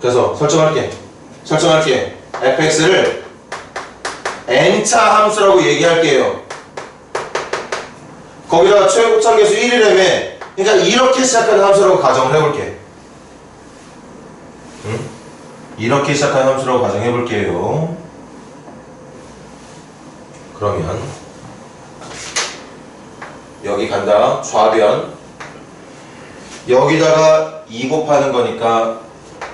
그래서 설정할게. fx를 n차 함수라고 얘기할게요. 거기다가 최고차계수 1이라며. 그러니까 이렇게 시작하는 함수라고 가정을 해볼게. 응? 이렇게 시작하는 함수라고 가정해볼게요. 그러면 여기 간다. 좌변 여기다가 2 곱하는 거니까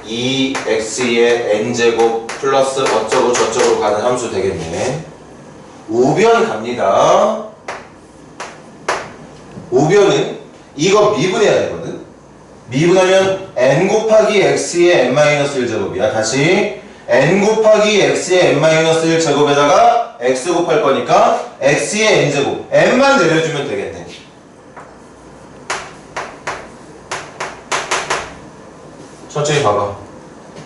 2x의 n제곱 플러스 어쩌고 저쩌고 가는 함수 되겠네. 우변 갑니다. 우변은 이거 미분해야 되거든. 미분하면 n 곱하기 x의 n-1제곱이야. 다시 n 곱하기 x의 n-1제곱에다가 x 곱할 거니까 x의 n제곱 n만 내려주면 되겠네. 천천히 봐봐.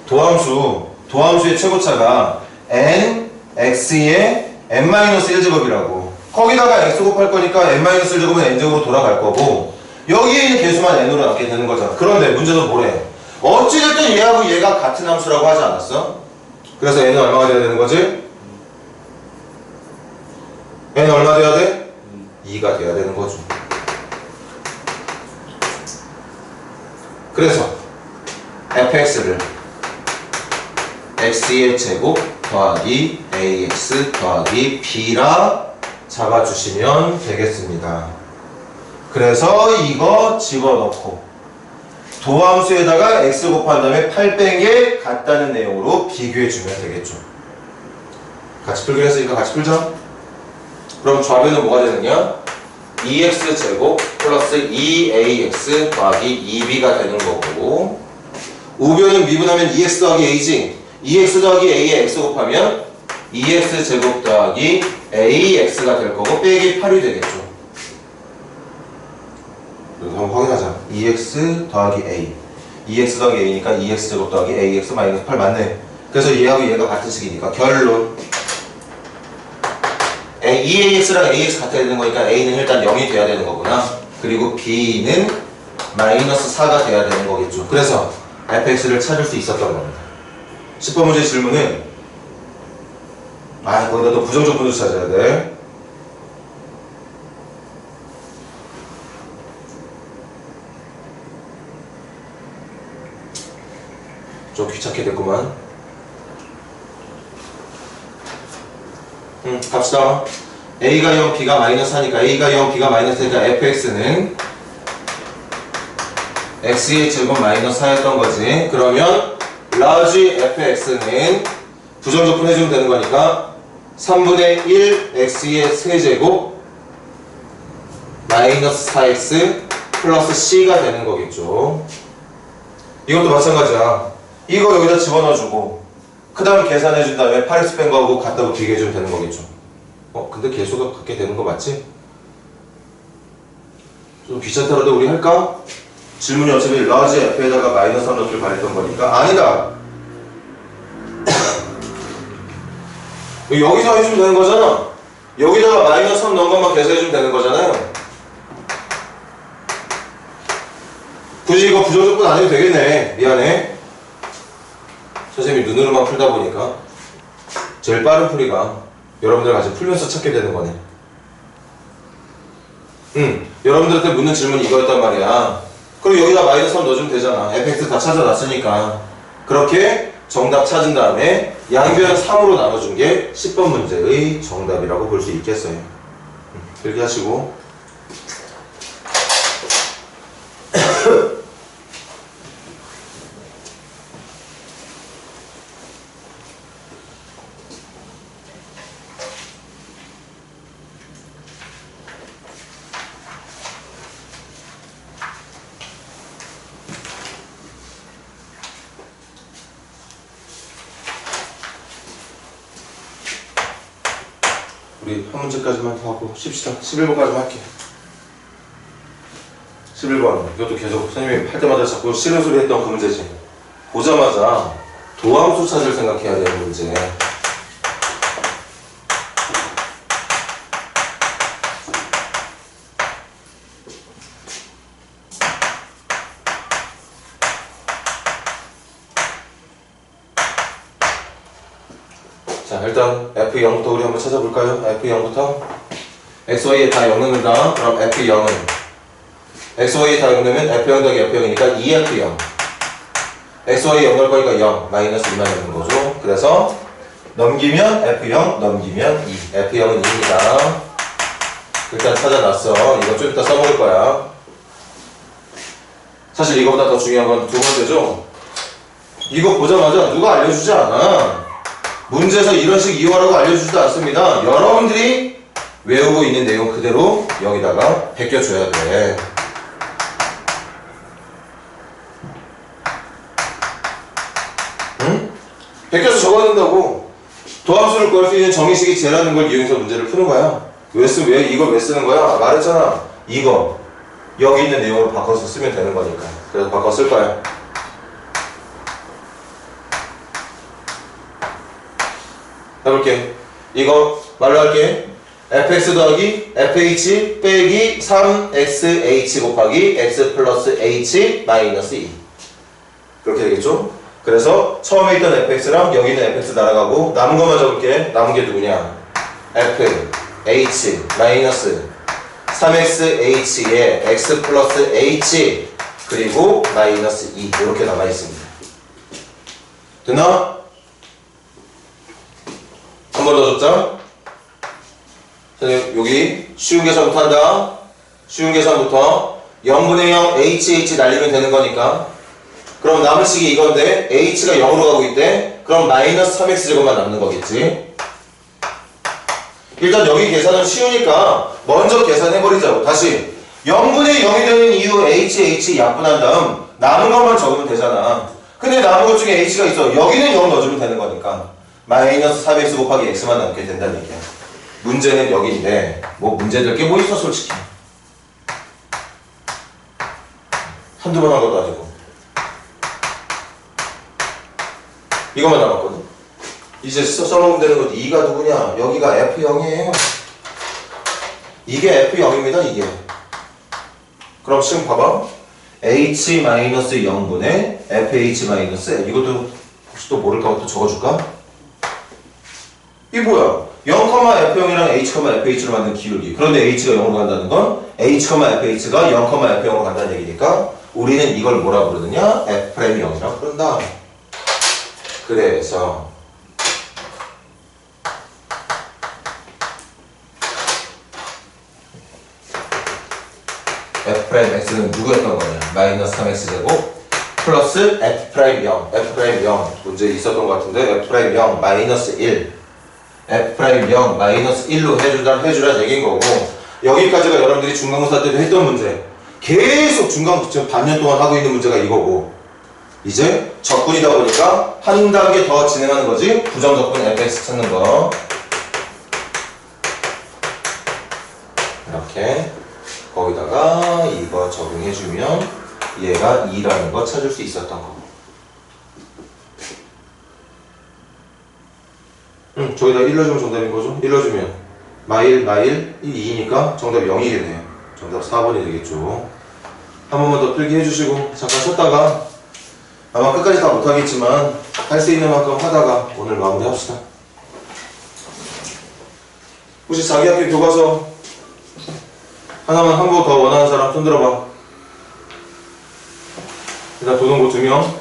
도함수의 최고차가 n x의 n-1제곱이라고. 거기다가 x 곱할 거니까 n-1제곱은 n제곱으로 돌아갈 거고 여기에 있는 개수만 n으로 남게 되는 거잖아. 그런데 문제는 뭐래? 어찌됐든 얘하고 얘가 같은 함수라고 하지 않았어? 그래서 n은 얼마가 돼야 되는 거지? n은 얼마 돼야 돼? 2가 돼야 되는 거죠. 그래서 fx를 x의 제곱 더하기 ax 더하기 b라 잡아주시면 되겠습니다. 그래서 이거 집어넣고 도함수에다가 x 곱한 다음에 8 뺀 게 같다는 내용으로 비교해주면 되겠죠. 같이 풀기로 했으니까 같이 풀자. 그럼 좌변은 뭐가 되느냐? 2x제곱 플러스 2ax 더하기 2b가 되는 거고, 우변은 미분하면 2x 더하기 a지. 2x 더하기 a에 x 곱하면 2x제곱 더하기 ax가 될 거고, 빼기 8이 되겠죠. 그래서 한번 확인하자. 2x 더하기 a. 2x 더하기 a니까 2x제곱 더하기 ax 마이너스 8 맞네. 그래서 얘하고 얘가 같은 식이니까 결론 2ax랑 ax 같아야 되는 거니까 a는 일단 0이 돼야 되는 거구나. 그리고 b는 마이너스 4가 돼야 되는 거겠죠. 그래서 fx를 찾을 수 있었던 겁니다. 10번 문제 질문은 거기다 또 부정조건도 찾아야 돼. 좀 귀찮게 됐구만. 갑시다. a가 0, b가 마이너스 하니까 a가 0, b가 마이너스 하니까 fx는 x의 제곱 마이너스 4였던 거지. 그러면 large fx는 부정조건 해주면 되는 거니까 3분의 1 x의 세제곱 마이너스 4x 플러스 c가 되는 거겠죠. 이것도 마찬가지야. 이거 여기다 집어넣어주고 그 다음 계산해준 다음에 8x 뺀 거하고 같다고 비교해주면 되는 거겠죠. 근데 계수가 같게 되는 거 맞지? 좀 귀찮더라도 우리 할까? 질문이 어차피 large f에다가 마이너스 3 넣기를 바랬던 거니까. 아니다. 여기서 해주면 되는 거잖아. 여기다가 마이너스 3 넣은 것만 계산해주면 되는 거잖아요. 굳이 이거 부정조건 안 해도 되겠네. 미안해. 선생님이 눈으로만 풀다 보니까 제일 빠른 풀이가 여러분들 같이 풀면서 찾게 되는 거네. 여러분들한테 묻는 질문이 이거였단 말이야. 그럼 여기다 마이너스 3 넣어주면 되잖아. fx 다 찾아놨으니까. 그렇게 정답 찾은 다음에 양변 3으로 나눠준 게 10번 문제의 정답이라고 볼 수 있겠어요. 이렇게 하시고 우리 한 문제까지만 더 하고 쉽시다. 11번까지만 할게. 11번. 이것도 계속 선생님이 할 때마다 자꾸 싫은 소리 했던 그 문제지. 보자마자 도함수 찾을 생각해야 되는 문제. 자, 일단 F0부터 우리 한번 찾아볼까요? F0부터 XY에 다 0 넣는다. 그럼 F0은 XY에 다 0 넣으면 F0 더하기 F0이니까 2F0 XY에 0 넣을 거니까 0 마이너스 2만 넣는 거죠. 그래서 넘기면 F0 넘기면 2 F0은 2입니다. 일단 찾아놨어. 이거 좀 이따 써먹을 거야. 사실 이거보다 더 중요한 건 두 번째죠. 이거 보자마자 누가 알려주지 않아. 문제에서 이런 식 이용하라고 알려주지도 않습니다. 여러분들이 외우고 있는 내용 그대로 여기다가 베껴줘야 돼. 응? 베껴서 적어야 된다고. 도함수를 구할 수 있는 정의식이 제라는 걸 이용해서 문제를 푸는 거야. 이걸 왜 쓰는 거야? 말했잖아. 이거 여기 있는 내용으로 바꿔서 쓰면 되는 거니까. 그래서 바꿔 쓸 거야. 해볼게. 이거 말로 할게. fx 더하기 fh 빼기 3xh 곱하기 x 플러스 h 마이너스 2 그렇게 되겠죠? 그래서 처음에 있던 fx랑 여기 있는 fx 날아가고 남은 것만 적을게. 남은 게 누구냐? f h 마이너스 3xh에 x 플러스 h 그리고 마이너스 2 이렇게 남아있습니다. 됐나? 한 번 더 줬자. 선생님 여기 쉬운 계산부터 한다. 쉬운 계산부터 0분의 0 hh 날리면 되는 거니까. 그럼 남은 식이 이건데 h가 0으로 가고 있대. 그럼 마이너스 3x제곱만 남는 거겠지. 일단 여기 계산은 쉬우니까 먼저 계산해버리자고. 다시 0분의 0이 되는 이유 h 약분한 다음 남은 것만 적으면 되잖아. 근데 남은 것 중에 h가 있어. 여기는 0 넣어주면 되는 거니까 마이너스 4x 곱하기 x만 남게 된다는 얘기야. 문제는 여기인데 뭐 문제될 게 뭐 있어 솔직히. 한두 번 한 것도 아니고 이것만 남았거든. 이제 써먹으면 되는 건 2가 누구냐? 여기가 F0이에요. 이게 F0입니다. 이게. 그럼 지금 봐봐. H-0분의 FH-L. 이것도 혹시 또 모를까 또 적어줄까? 이게 뭐야? 0,F0이랑 H,FH로 만든 기울기. 그런데 H가 0으로 간다는 건 H,FH가 0,F0으로 간다는 얘기니까 우리는 이걸 뭐라 부르느냐? F'0이라고 부른다. 그래서 F'X는 누구였던 거냐? 마이너스 3X제곱 플러스 F'0 F'0 문제 있었던 것 같은데 F'0 마이너스 1 F'0 마이너스 1로 해주란 얘기인 거고 여기까지가 여러분들이 중간고사 때도 했던 문제 계속 지금 반년 동안 하고 있는 문제가 이거고 이제 적분이다 보니까 한 단계 더 진행하는 거지 부정적분 fx 찾는 거 이렇게 거기다가 이거 적용해주면 얘가 2라는 거 찾을 수 있었던 거고 저기다 1 넣어주면 정답인 거죠? 1 넣어주면 마일 2니까 정답이 0이겠네요. 정답 4번이 되겠죠. 한 번만 더 필기 해주시고 잠깐 쉬었다가 아마 끝까지 다 못하겠지만 할 수 있는 만큼 하다가 오늘 마무리 합시다. 혹시 자기 학교 교과서 하나만 한 부 더 원하는 사람 손 들어봐. 일단 도는 거 2명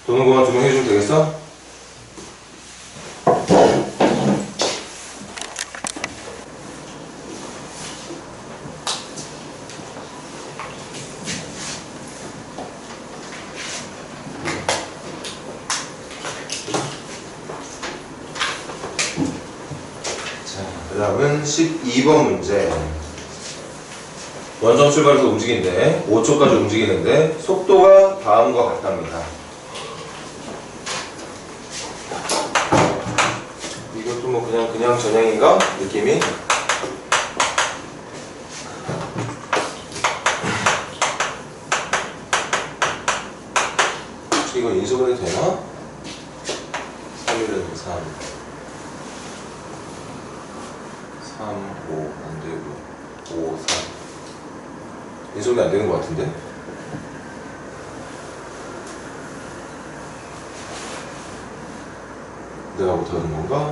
도는 거만 2명 해주면 되겠어? 그 다음은 12번 문제 원점 출발해서 움직이는데 5초까지 움직이는데 속도가 다음과 같답니다. 이것도 뭐 그냥 전형인가? 느낌이? 혹시 이거 인수분해 되나? 3일은 3 3, 5 안되고 5, 3 인수분해 안되는 것 같은데? 내가 못하는 건가?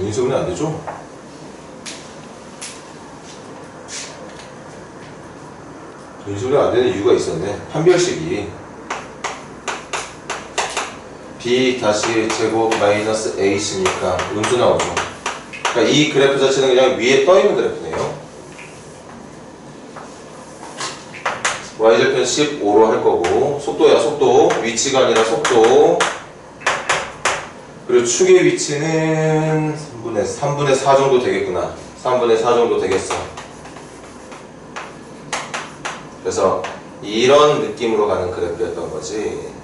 인수분해 안되죠? 인수분해 안되는 이유가 있었네. 판별식이 B 다시 제곱 마이너스 H니까 음수 나오죠. 그러니까 이 그래프 자체는 그냥 위에 떠있는 그래프네요. Y절편 15로 할 거고 속도야 속도 위치가 아니라 속도 그리고 축의 위치는 3분의 4 정도 되겠구나. 3분의 4 정도 되겠어. 그래서 이런 느낌으로 가는 그래프였던 거지.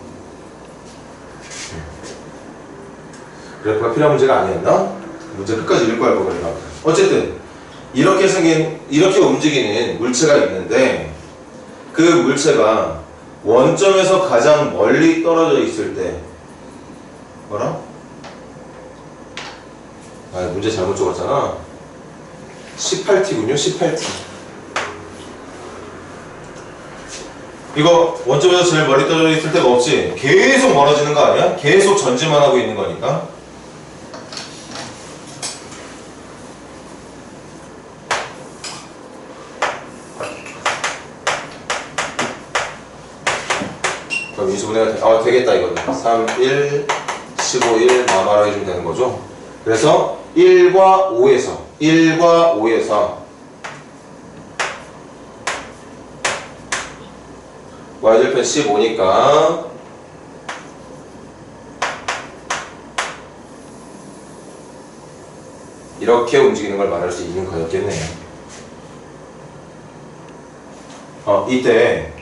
그래프가 필요한 문제가 아니었나? 문제 끝까지 읽고 할 거거든요. 어쨌든 이렇게 움직이는 물체가 있는데 그 물체가 원점에서 가장 멀리 떨어져 있을 때 뭐라? 아 문제 잘못 적었잖아. 18t군요. 18t. 이거 원점에서 제일 멀리 떨어져 있을 때가 없지. 계속 멀어지는 거 아니야? 계속 전진만 하고 있는 거니까. 그럼 인수분해가 되겠다 이거는. 3, 1, 15, 1 마마로 해주면 되는 거죠. 그래서 1과 5에서 Y절편 15니까 이렇게 움직이는 걸 말할 수 있는 거였겠네요. 이때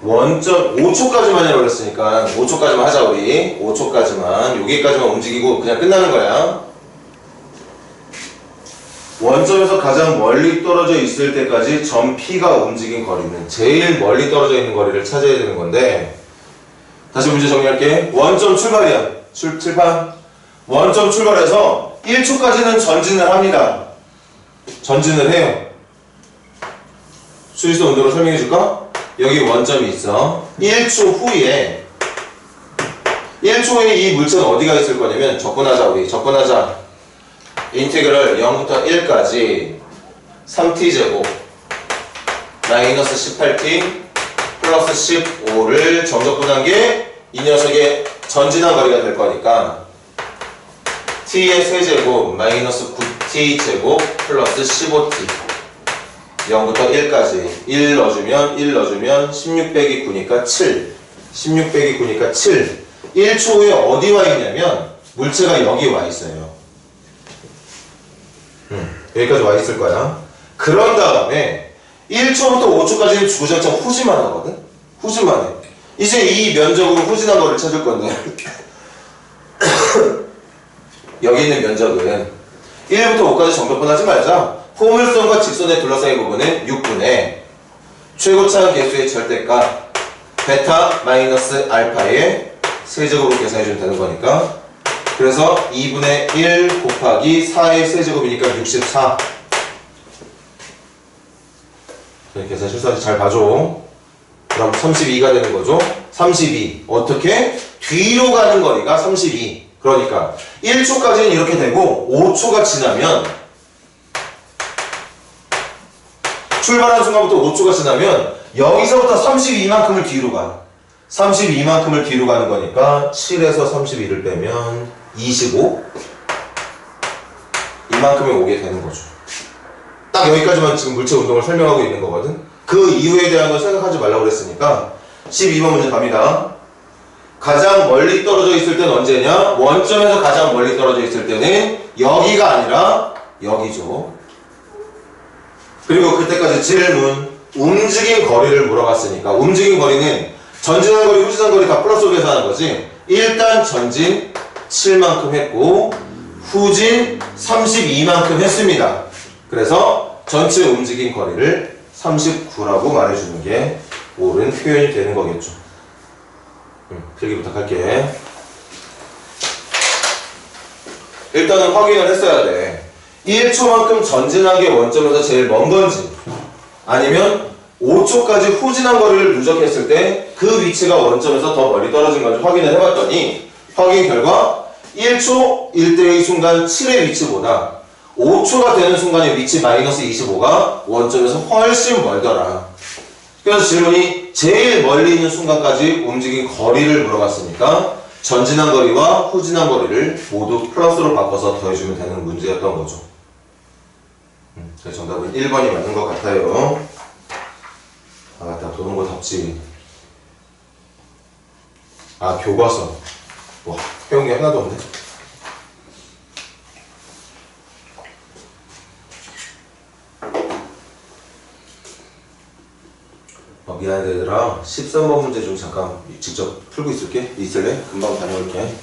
원점 5초까지만이라고 그랬으니까 5초까지만 하자 우리. 5초까지만 여기까지만 움직이고 그냥 끝나는 거야. 원점에서 가장 멀리 떨어져 있을 때까지 점 P가 움직인 거리는 제일 멀리 떨어져 있는 거리를 찾아야 되는 건데, 다시 문제 정리할게. 원점 출발이야. 칠판. 원점 출발해서 1초까지는 전진을 합니다. 전진을 해요. 수리수 운동을 설명해 줄까? 여기 원점이 있어. 1초 후에 이 물체는 어디가 있을 거냐면, 접근하자 우리. 접근하자. 인테그럴 0부터 1까지 3t제곱 마이너스 18t 플러스 15를 정적분한 게 이 녀석의 전진한 거리가 될 거니까 t의 세제곱 마이너스 9t제곱 플러스 15t 0부터 1까지 1 넣어주면 16 빼기 9니까 7 16 빼기 9니까 7 1초 후에 어디 와 있냐면 물체가 여기 와 있어요. 여기까지 와 있을 거야. 그런 다음에 1초부터 5초까지는 주구장창 후진만 하거든? 후진만 해. 이제 이 면적으로 후진한 거를 찾을 건데 여기 있는 면적은 1부터 5까지 정적분하지 말자. 포물선과 직선의 둘러싸인 부분은 6분의 최고차항 개수의 절대값 베타 마이너스 알파의 세제곱으로 계산해주면 되는 거니까, 그래서 2분의 1 곱하기 4의 세제곱이니까 64. 계산 실수하지 잘 봐줘. 그럼 32가 되는 거죠. 32. 어떻게? 뒤로 가는 거리가 32. 그러니까 1초까지는 이렇게 되고 5초가 지나면, 출발하는 순간부터 5초가 지나면 여기서부터 32만큼을 뒤로 가. 32만큼을 뒤로 가는 거니까 7에서 32를 빼면 25. 이만큼이 오게 되는 거죠. 딱 여기까지만 지금 물체 운동을 설명하고 있는 거거든. 그 이유에 대한 건 생각하지 말라고 그랬으니까 12번 문제 갑니다. 가장 멀리 떨어져 있을 때는 언제냐? 원점에서 가장 멀리 떨어져 있을 때는 여기가 아니라 여기죠. 그리고 그때까지 질문, 움직인 거리를 물어봤으니까 움직인 거리는 전진한 거리, 후진한 거리 다 플러스로 계산하는 거지. 일단 전진 7만큼 했고 후진 32만큼 했습니다. 그래서 전체 움직인 거리를 39라고 말해주는 게 옳은 표현이 되는 거겠죠. 필기 부탁할게. 일단은 확인을 했어야 돼. 1초만큼 전진한 게 원점에서 제일 먼 건지, 아니면 5초까지 후진한 거리를 누적했을 때 그 위치가 원점에서 더 멀리 떨어진 건지 확인을 해봤더니, 확인 결과 1초 1대의 순간 7의 위치보다 5초가 되는 순간의 위치 마이너스 25가 원점에서 훨씬 멀더라. 그래서 질문이 제일 멀리 있는 순간까지 움직인 거리를 물어봤으니까 전진한 거리와 후진한 거리를 모두 플러스로 바꿔서 더해주면 되는 문제였던 거죠. 그래서 정답은 1번이 맞는 것 같아요. 아 맞다, 도는 거 덥지. 아 교과서. 와 해온 게 하나도 없네. 미안해 얘들아, 13번 문제 좀 잠깐 직접 풀고 있을래? 금방 다녀올게.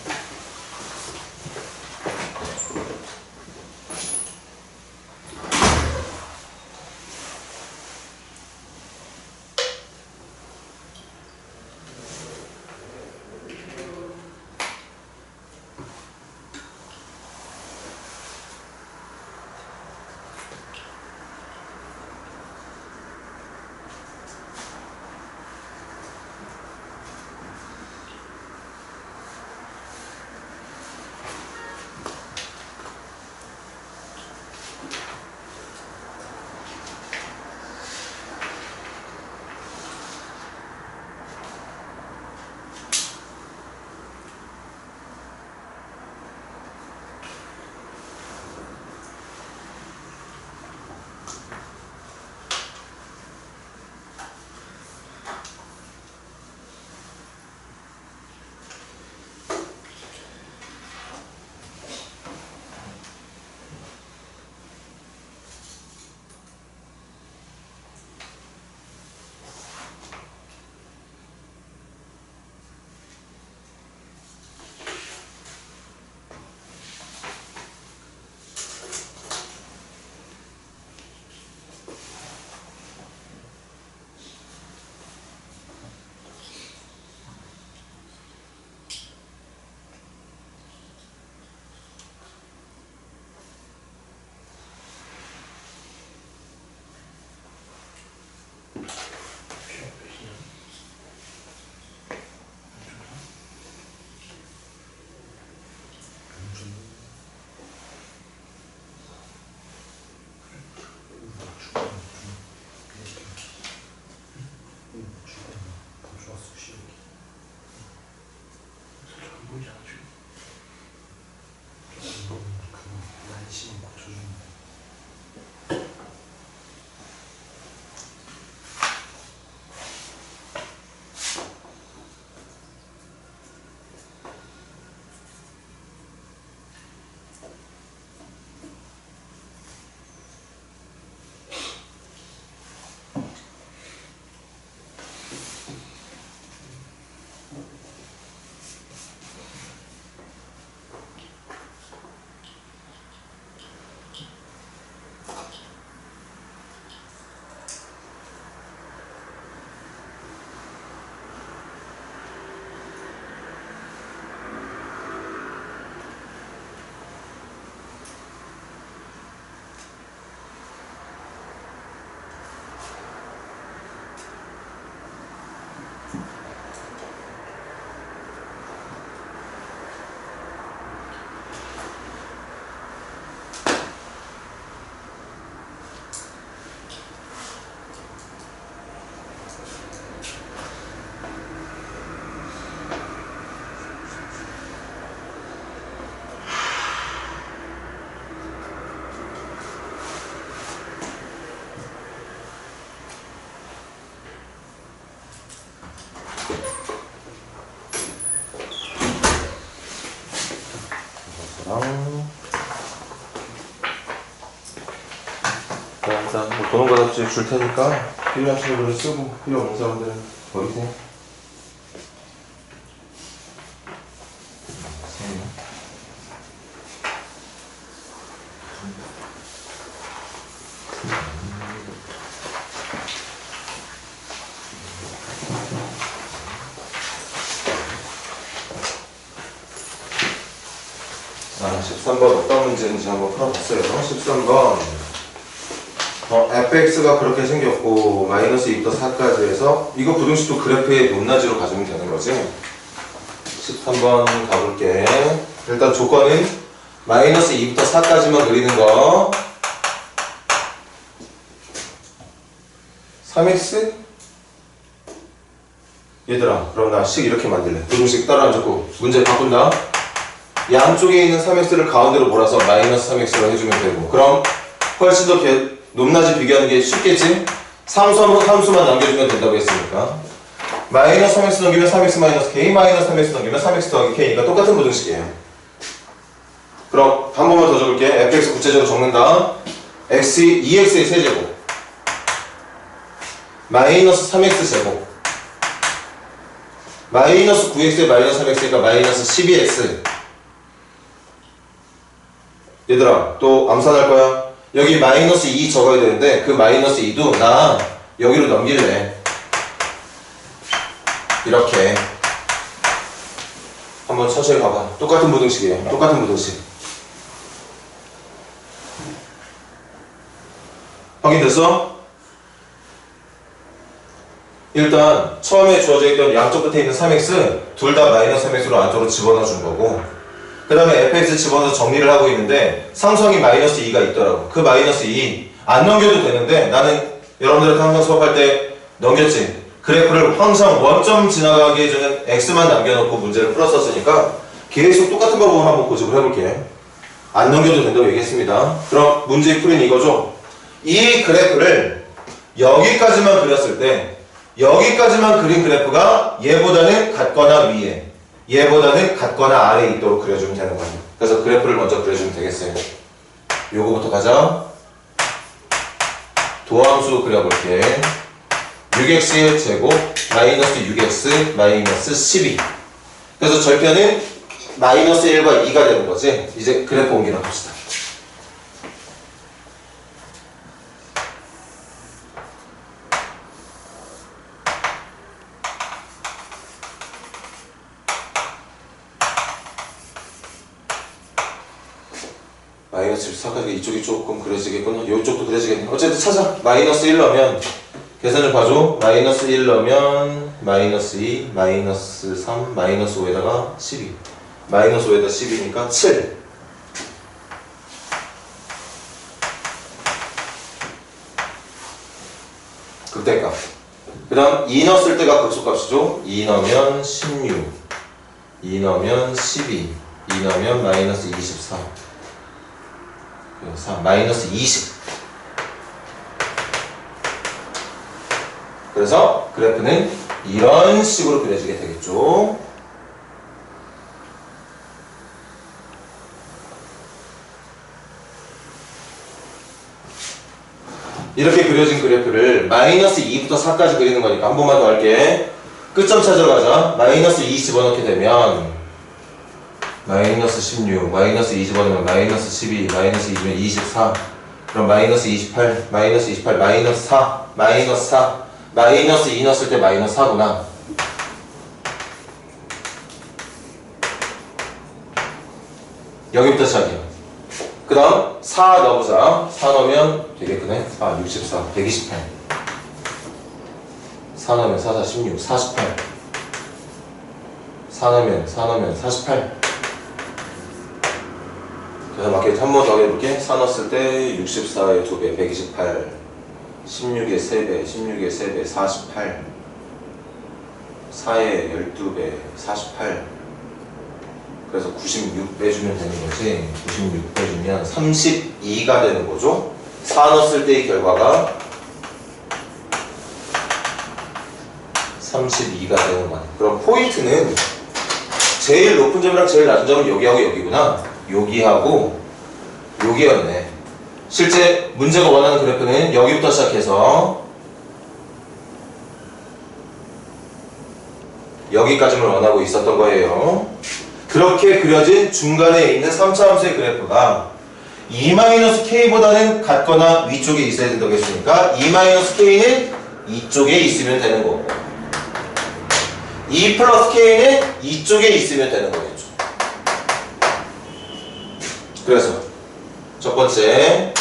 뭐 도는 거 잡지 줄 테니까 필요하신 분들은 쓰고 필요 없는 사람들은 버리세요. 아, 13번 어떤 문제인지 한번 풀어봤어요. 13번 fx가 그렇게 생겼고 마이너스 2부터 4까지 해서 이거 부등식도 그래프의 높낮이로 가지면 되는 거지. 13번 가볼게. 일단 조건은 마이너스 2부터 4까지만 그리는 거 3x? 얘들아 그럼 나 식 이렇게 만들래. 부등식 따라 앉았고 문제 바꾼다. 양쪽에 있는 3x를 가운데로 몰아서 마이너스 3x로 해주면 되고 그럼 훨씬 더 높낮이 비교하는 게 쉽겠지? 함수만 남겨주면 된다고 했으니까 마이너스 3x 넘기면 3x 마이너스 k 마이너스 3x 넘기면 3x 더하기 k니까 똑같은 부등식이에요. 그럼 한 번만 더 적을게. fx 구체적으로 적는다. 2x의 세제곱 마이너스 3x 제곱 마이너스 9x에 마이너스 3x니까 마이너스 12x. 얘들아 또 암산할 거야. 여기 마이너스 2 적어야 되는데 그 마이너스 2도 나 여기로 넘길래 이렇게 한번 천천히 봐봐. 똑같은 부등식이에요. 똑같은 부등식. 확인됐어? 일단 처음에 주어져 있던 양쪽 끝에 있는 3x 둘 다 마이너스 3x로 안쪽으로 집어넣어 준 거고 그 다음에 fx 집어넣어서 정리를 하고 있는데 상수항이 마이너스 2가 있더라고. 그 마이너스 2 안 넘겨도 되는데 나는 여러분들한테 항상 수업할 때 넘겼지. 그래프를 항상 원점 지나가게 해주는 x만 남겨놓고 문제를 풀었었으니까 계속 똑같은 방법을 한번 고집을 해볼게. 안 넘겨도 된다고 얘기했습니다. 그럼 문제의 풀이는 이거죠. 이 그래프를 여기까지만 그렸을 때 여기까지만 그린 그래프가 얘보다는 같거나 위에 얘보다는 같거나 아래에 있도록 그려주면 되는 거예요. 그래서 그래프를 먼저 그려주면 되겠어요. 요거부터 가자. 도함수 그려볼게. 6x의 제곱 마이너스 6x 마이너스 12. 그래서 절편은 마이너스 1과 2가 되는 거지. 이제 그래프 옮기나 봅시다. 마이너스 14까지 이쪽이 조금 그려지겠구나. 이쪽도 그려지겠네. 어쨌든 찾아. 마이너스 1 넣으면 계산 좀 봐줘. 마이너스 1 넣으면 마이너스 2, 마이너스 3, 마이너스 5에다가 12. 마이너스 5에다 12니까 7. 극대값. 그 다음 2 넣었을 때가 극소값이죠. 2 넣으면 16, 2 넣으면 12, 2 넣으면 마이너스 24. 4, 마이너스 20. 그래서 그래프는 이런 식으로 그려지게 되겠죠. 이렇게 그려진 그래프를 마이너스 2부터 4까지 그리는 거니까 한 번만 더 할게. 끝점 찾으러 가자. 마이너스 2 집어넣게 되면 마이너스 16, 마이너스 2 집어넣으면 마이너스 12, 마이너스 2면 24. 그럼 마이너스 28, 마이너스 28, 마이너스 4, 마이너스 4, 마이너스 2 넣었을 때 마이너스 4구나. 여기부터 시작이야. 그 다음 4 넣어보자. 4 넣으면 되게 크네. 4, 64, 128. 4 넣으면 4, 4, 16, 48. 4 넣으면 48. 그래서 맞게 한 번 더 해볼게. 4 넣었을 때 64의 2배 128, 16의 3배 16의 3배 48, 4의 12배 48. 그래서 96 빼주면 되는 거지. 96 빼주면 32가 되는 거죠. 4 넣었을 때의 결과가 32가 되는 거야. 그럼 포인트는 제일 높은 점이랑 제일 낮은 점은 여기하고 여기구나. 여기하고 여기였네. 실제 문제가 원하는 그래프는 여기부터 시작해서 여기까지만 원하고 있었던 거예요. 그렇게 그려진 중간에 있는 3차 함수의 그래프가 2-k보다는 같거나 위쪽에 있어야 된다고 했으니까 2-k는 이쪽에 있으면 되는 거고 2 플러스 k는 이쪽에 있으면 되는 거겠죠. 그래서 첫 번째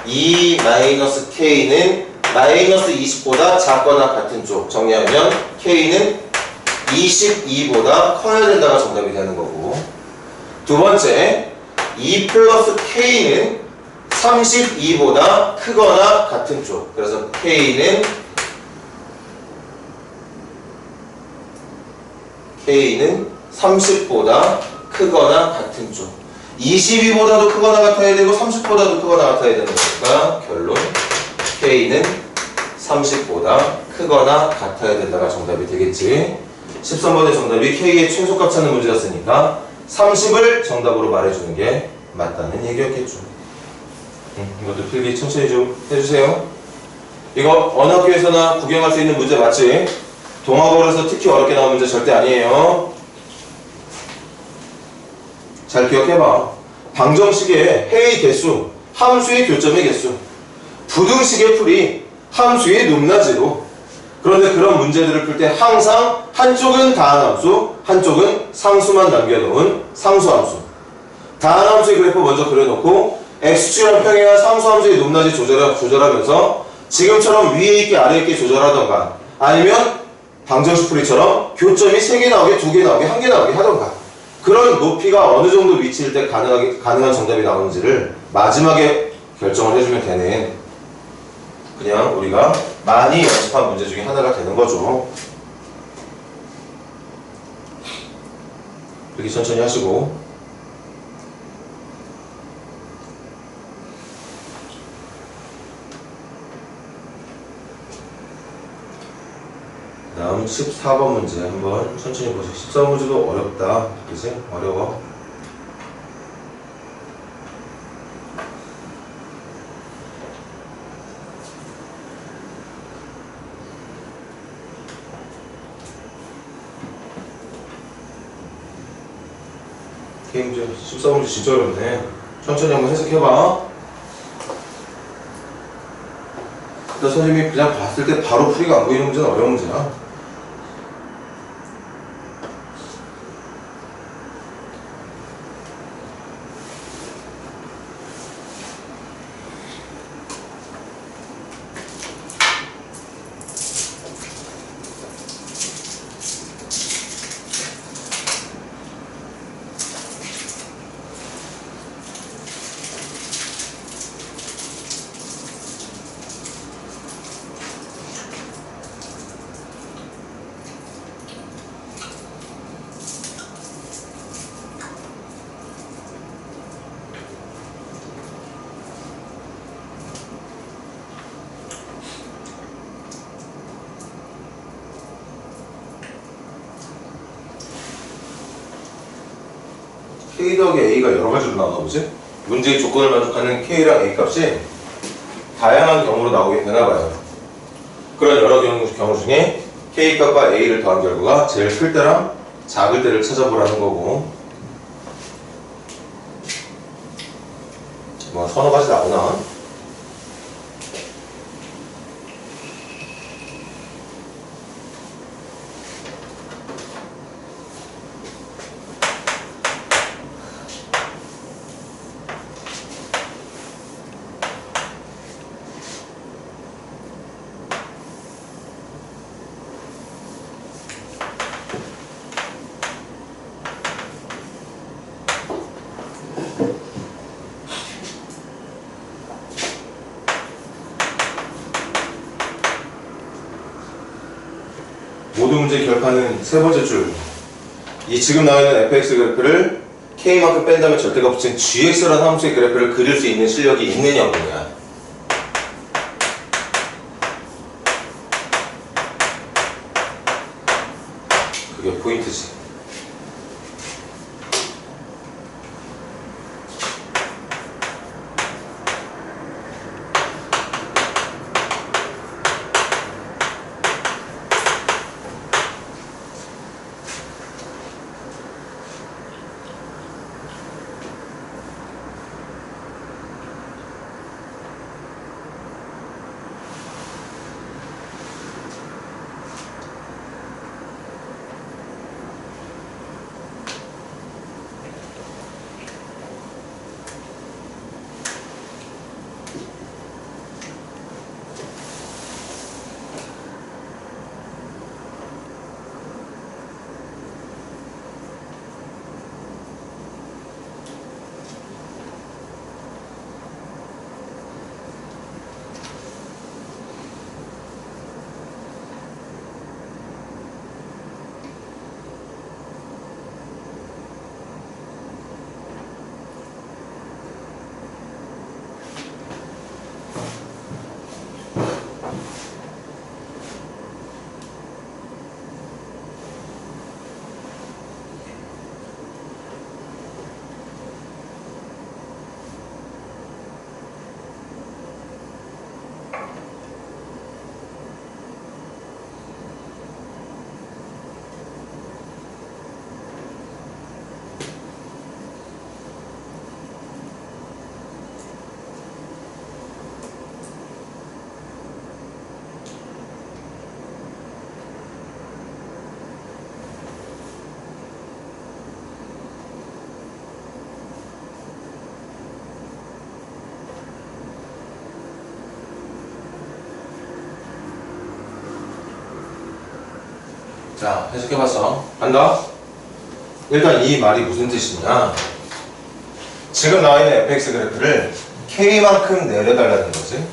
2-k는 마이너스 20보다 작거나 같은 쪽 정리하면 k는 22보다 커야 된다가 정답이 되는 거고, 두 번째 2 플러스 k는 32보다 크거나 같은 쪽, 그래서 k는 30보다 크거나 같은 쪽. 22보다도 크거나 같아야 되고 30보다도 크거나 같아야 되는 거니까 결론 k는 30보다 크거나 같아야 된다가 정답이 되겠지. 13번의 정답이 k의 최소값 찾는 문제였으니까 30을 정답으로 말해주는 게 맞다는 얘기였겠죠. 이것도 필기 천천히 좀 해주세요. 이거 어느 학교에서나 구경할 수 있는 문제 맞지? 동학원에서 특히 어렵게 나온 문제 절대 아니에요. 잘 기억해봐. 방정식의 해의 개수, 함수의 교점의 개수, 부등식의 풀이 함수의 높낮이로. 그런데 그런 문제들을 풀 때 항상 한쪽은 다한함수, 한쪽은 상수만 남겨놓은 상수함수. 다한함수의 그래프 먼저 그려놓고 x축이랑 평행한 상수함수의 높낮이 조절하면서 지금처럼 위에 있게 아래에 있게 조절하던가, 아니면 방정식 풀이처럼 교점이 3개 나오게, 2개 나오게, 1개 나오게 하던가, 그런 높이가 어느 정도 위치일 때 가능한 정답이 나오는지를 마지막에 결정을 해주면 되는, 그냥 우리가 많이 연습한 문제 중에 하나가 되는 거죠. 이렇게 천천히 하시고, 다음 14번 문제 한번 천천히 보세요. 14번 문제도 어렵다. 그치? 어려워. K 문제, 14번 문제 진짜 어렵네. 천천히 한번 해석해봐. 일단 선생님이 그냥 봤을 때 바로 풀이가 안 보이는 문제는 어려운 문제야. K 더하기 A가 여러 가지로 나오나 보지? 문제의 조건을 만족하는 K랑 A 값이 다양한 경우로 나오게 되나봐요. 그런 여러 경우 중에 K 값과 A를 더한 결과가 제일 클 때랑 작을 때를 찾아보라는 거고, 뭐 서너 가지 나오나? 모든 문제 결판은 세 번째 줄. 이 지금 나와 있는 fx 그래프를 k만큼 뺀 다음에 절대가 붙인 gx라는 함수의 그래프를 그릴 수 있는 실력이 있느냐 없느냐. 그게 포인트지. 자, 해석해봤어. 간다. 일단 이 말이 무슨 뜻이냐. 지금 나와있는 fx 그래프를 k만큼 내려달라는 거지.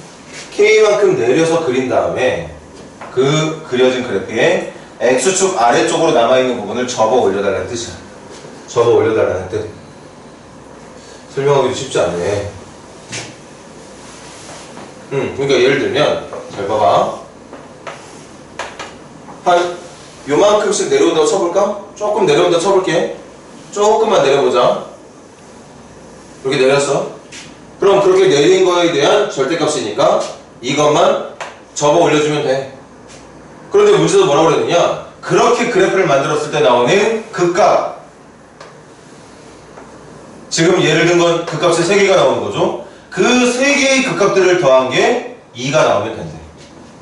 k만큼 내려서 그린 다음에 그 그려진 그래프에 x축 아래쪽으로 남아있는 부분을 접어 올려달라는 뜻이야. 접어 올려달라는 뜻. 설명하기도 쉽지 않네. 그러니까 예를 들면 잘 봐봐. 한 요만큼씩 내려온다고 쳐볼까? 조금 내려온다고 쳐볼게. 조금만 내려보자. 이렇게 내렸어. 그럼 그렇게 내린 거에 대한 절대값이니까 이것만 접어 올려주면 돼. 그런데 문제도 뭐라고 그랬느냐? 그렇게 그래프를 만들었을 때 나오는 극값. 지금 예를 든 건 극값이 3개가 나오는 거죠. 그 3개의 극값들을 더한 게 2가 나오면 된대.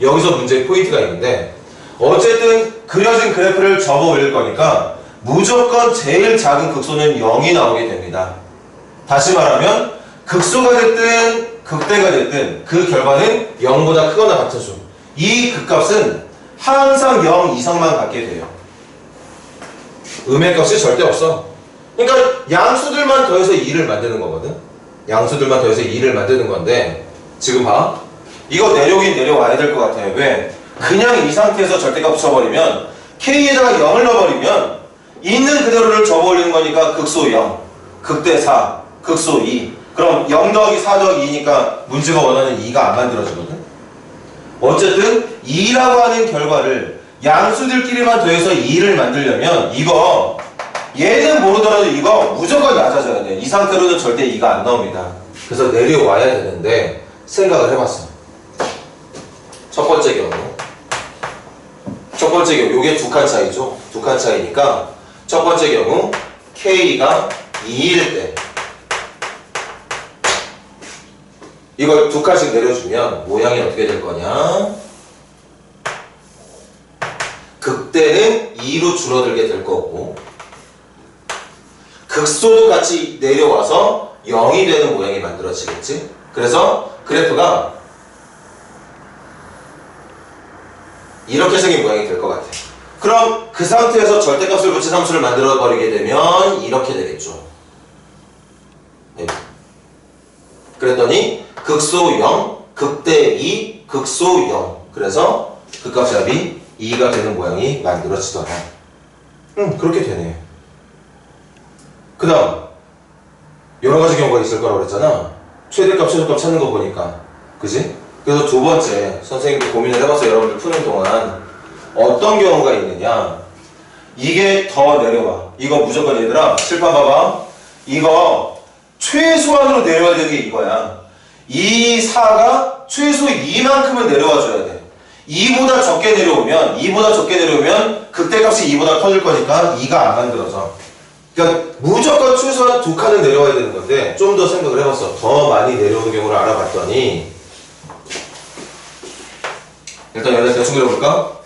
여기서 문제의 포인트가 있는데 어쨌든 그려진 그래프를 접어 올릴 거니까 무조건 제일 작은 극소는 0이 나오게 됩니다. 다시 말하면 극소가 됐든 극대가 됐든 그 결과는 0보다 크거나 같아져. 이 극값은 항상 0 이상만 갖게 돼요. 음의 값이 절대 없어. 그러니까 양수들만 더해서 2를 만드는 거거든. 양수들만 더해서 2를 만드는 건데 지금 봐. 이거 내려오긴 내려와야 될 것 같아요. 왜? 그냥 이 상태에서 절대값 붙여버리면 k에다가 0을 넣어버리면 있는 그대로를 접어올리는 거니까 극소 0, 극대 4, 극소 2. 그럼 0 더하기 4 더하기 2니까 문제가 원하는 2가 안 만들어지거든. 어쨌든 2라고 하는 결과를 양수들끼리만 더해서 2를 만들려면 이거 얘는 모르더라도 이거 무조건 낮아져야 돼. 이 상태로는 절대 2가 안 나옵니다. 그래서 내려와야 되는데 생각을 해봤어. 첫 번째 경우 요게 두 칸 차이죠. 두 칸 차이니까 첫 번째 경우 k가 2일 때 이걸 두 칸씩 내려주면 모양이 어떻게 될 거냐? 극대는 2로 줄어들게 될 거고 극소도 같이 내려와서 0이 되는 모양이 만들어지겠지? 그래서 그래프가 이렇게 생긴 모양이 될 것 같아. 그럼 그 상태에서 절대값을 붙인 함수를 만들어 버리게 되면 이렇게 되겠죠. 네. 그랬더니 극소 0, 극대 2, 극소 0. 그래서 극값합이 2가 되는 모양이 만들어지더라. 그렇게 되네. 그 다음 여러 가지 경우가 있을 거라고 그랬잖아. 최대값, 최소값 찾는 거 보니까. 그지? 그래서 두 번째 선생님도 고민을 해봐서 여러분들 푸는 동안 어떤 경우가 있느냐. 이게 더 내려와. 이거 무조건 얘들아 칠판 봐봐. 이거 최소한으로 내려와야 되는 게 이거야. 이 4가 최소 2만큼은 내려와 줘야 돼. 2보다 적게 내려오면 극대값이 2보다 커질 거니까 2가 안 만들어져. 그러니까 무조건 최소한 두 칸은 내려와야 되는 건데 좀 더 생각을 해봤어. 더 많이 내려오는 경우를 알아봤더니 일단 여기다 대충 그려볼까?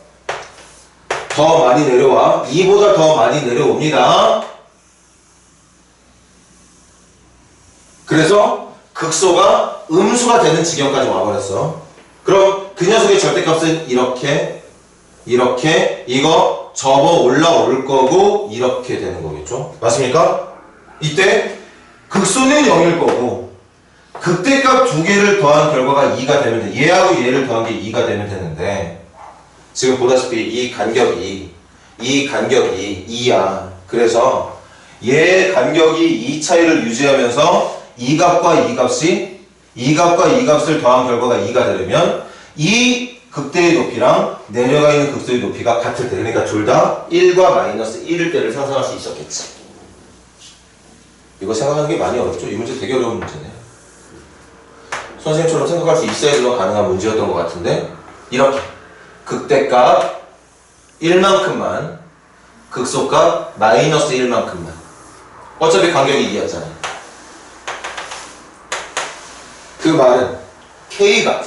더 많이 내려와. 2보다 더 많이 내려옵니다. 그래서 극소가 음수가 되는 지경까지 와버렸어. 그럼 그 녀석의 절대값은 이렇게 이거 접어 올라올 거고 이렇게 되는 거겠죠? 맞습니까? 이때 극소는 0일 거고 극대값 두 개를 더한 결과가 2가 되면 돼. 얘하고 얘를 더한 게 2가 되면 되는데 지금 보다시피 이 간격이 2야. 그래서 얘 간격이 2 차이를 유지하면서 이 값과 이 값을 더한 결과가 2가 되려면 이 극대의 높이랑 내려가 있는 극소의 높이가 같을 때, 그러니까 둘 다 1과 마이너스 1일 때를 상상할 수 있었겠지. 이거 생각하는 게 많이 어렵죠? 이 문제 되게 어려운 문제네. 선생님처럼 생각할 수 있어야지만 가능한 문제였던 것 같은데 이렇게 극대값 1만큼만 극소값 마이너스 1만큼만 어차피 간격이 2였잖아요. 그 말은 K가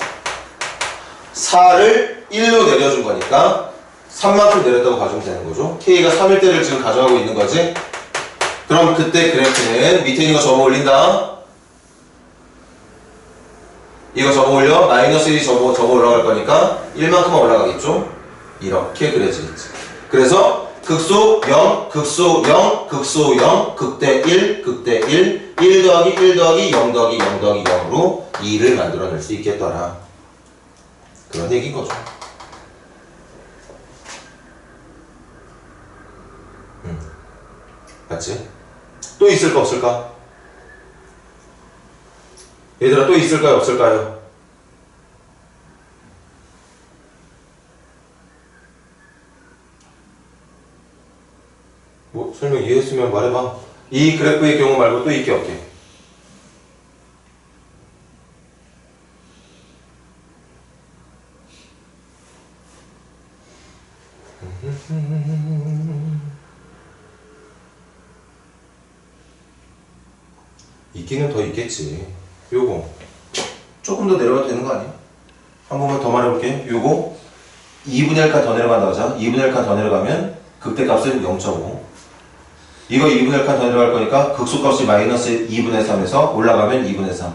4를 1로 내려준 거니까 3만큼 내렸다고 봐주면 되는 거죠. K가 3일 때를 지금 가져가고 있는 거지. 그럼 그때 그래프는 밑에 있는 거 접어 올린다. 이거 접어 올려. 마이너스 1이 접어 올라갈 거니까 1만큼만 올라가겠죠. 이렇게 그려지겠지. 그래서 극소 0, 극소 0, 극소 0, 극대 1, 극대 1, 1 더하기 1 더하기 0 더하기 0 더하기 0으로 2를 만들어낼 수 있겠더라. 그런 얘기인 거죠. 맞지? 또 있을까 없을까? 얘들아 또 있을까요 없을까요? 뭐 설명 이해했으면 말해봐. 이 그래프의 경우 말고 또 있게 없게. 있기는 더 있겠지. 요거 조금 더 내려가도 되는 거 아니야? 한 번만 더 말해볼게. 요거 2분의 1칸 더 내려간다고 하자. 2분의 1칸 더 내려가면 극대값은 0.5. 이거 2분의 1칸 더 내려갈 거니까 극소값이 마이너스 2분의 3에서 올라가면 2분의 3.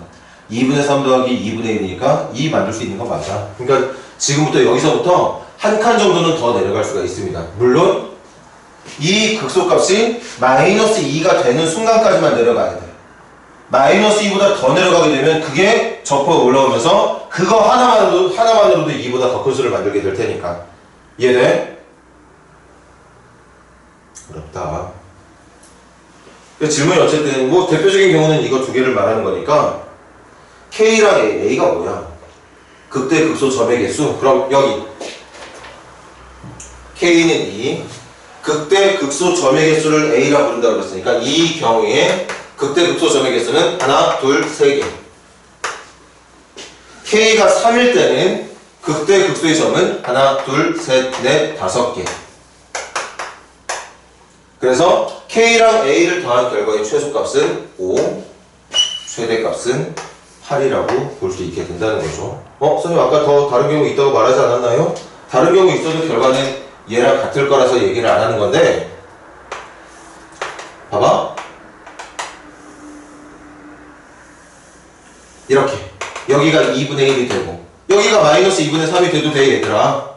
2분의 3 더하기 2분의 1이니까 2 만들 수 있는 거 맞아. 그러니까 지금부터 여기서부터 한 칸 정도는 더 내려갈 수가 있습니다. 물론 이 극소값이 마이너스 2가 되는 순간까지만 내려가야 돼. 마이너스 2보다 더 내려가게 되면 그게 접호가 올라오면서 그거 하나만으로도 2보다 더 큰 수를 만들게 될 테니까. 이해돼? 어렵다. 질문이 어쨌든 뭐 대표적인 경우는 이거 두 개를 말하는 거니까 K랑 A가 뭐야? 극대 극소 점의 개수. 그럼 여기 K는 2, 극대 극소 점의 개수를 A라고 부른다고 그랬으니까 이 경우에 극대 극소 점의 개수는 하나, 둘, 세 개. K가 3일 때는 극대 극소의 점은 하나, 둘, 셋, 넷, 다섯 개. 그래서 K랑 A를 더한 결과의 최소값은 5, 최대값은 8이라고 볼 수 있게 된다는 거죠. 선생님 아까 더 다른 경우 있다고 말하지 않았나요? 다른 경우 있어도 결과는 얘랑 같을 거라서 얘기를 안 하는 건데 봐봐. 이렇게 여기가 2분의 1이 되고 여기가 마이너스 2분의 3이 돼도 돼 얘들아.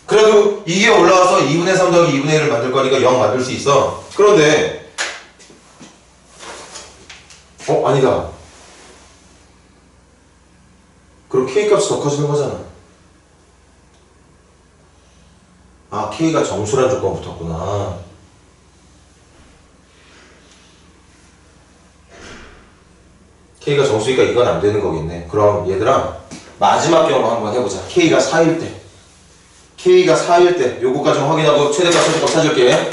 그래도 이게 올라와서 2분의 3 더하기 2분의 1을 만들 거니까 0 만들 수 있어. 그런데 아니다. 그럼 K값이 더 커지는 거잖아. 아, K가 정수란 조건 붙었구나. K가 정수니까 이건 안 되는 거겠네. 그럼 얘들아 마지막 경우 한번 해보자. K가 4일 때. K가 4일 때 요거까지만 확인하고 최대값 최소값 찾을게.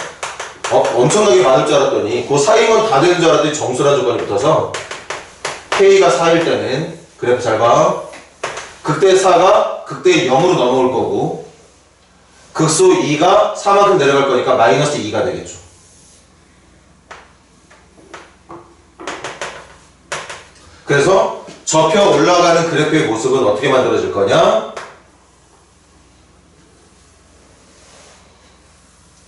엄청나게 많을 줄 알았더니 그 4이면 다 되는 줄 알았더니 정수란 조건이 붙어서 K가 4일 때는 그래프 잘 봐. 극대 4가 극대 0으로 넘어올 거고 극소 2가 4만큼 내려갈 거니까 마이너스 2가 되겠죠. 그래서 접혀 올라가는 그래프의 모습은 어떻게 만들어질 거냐?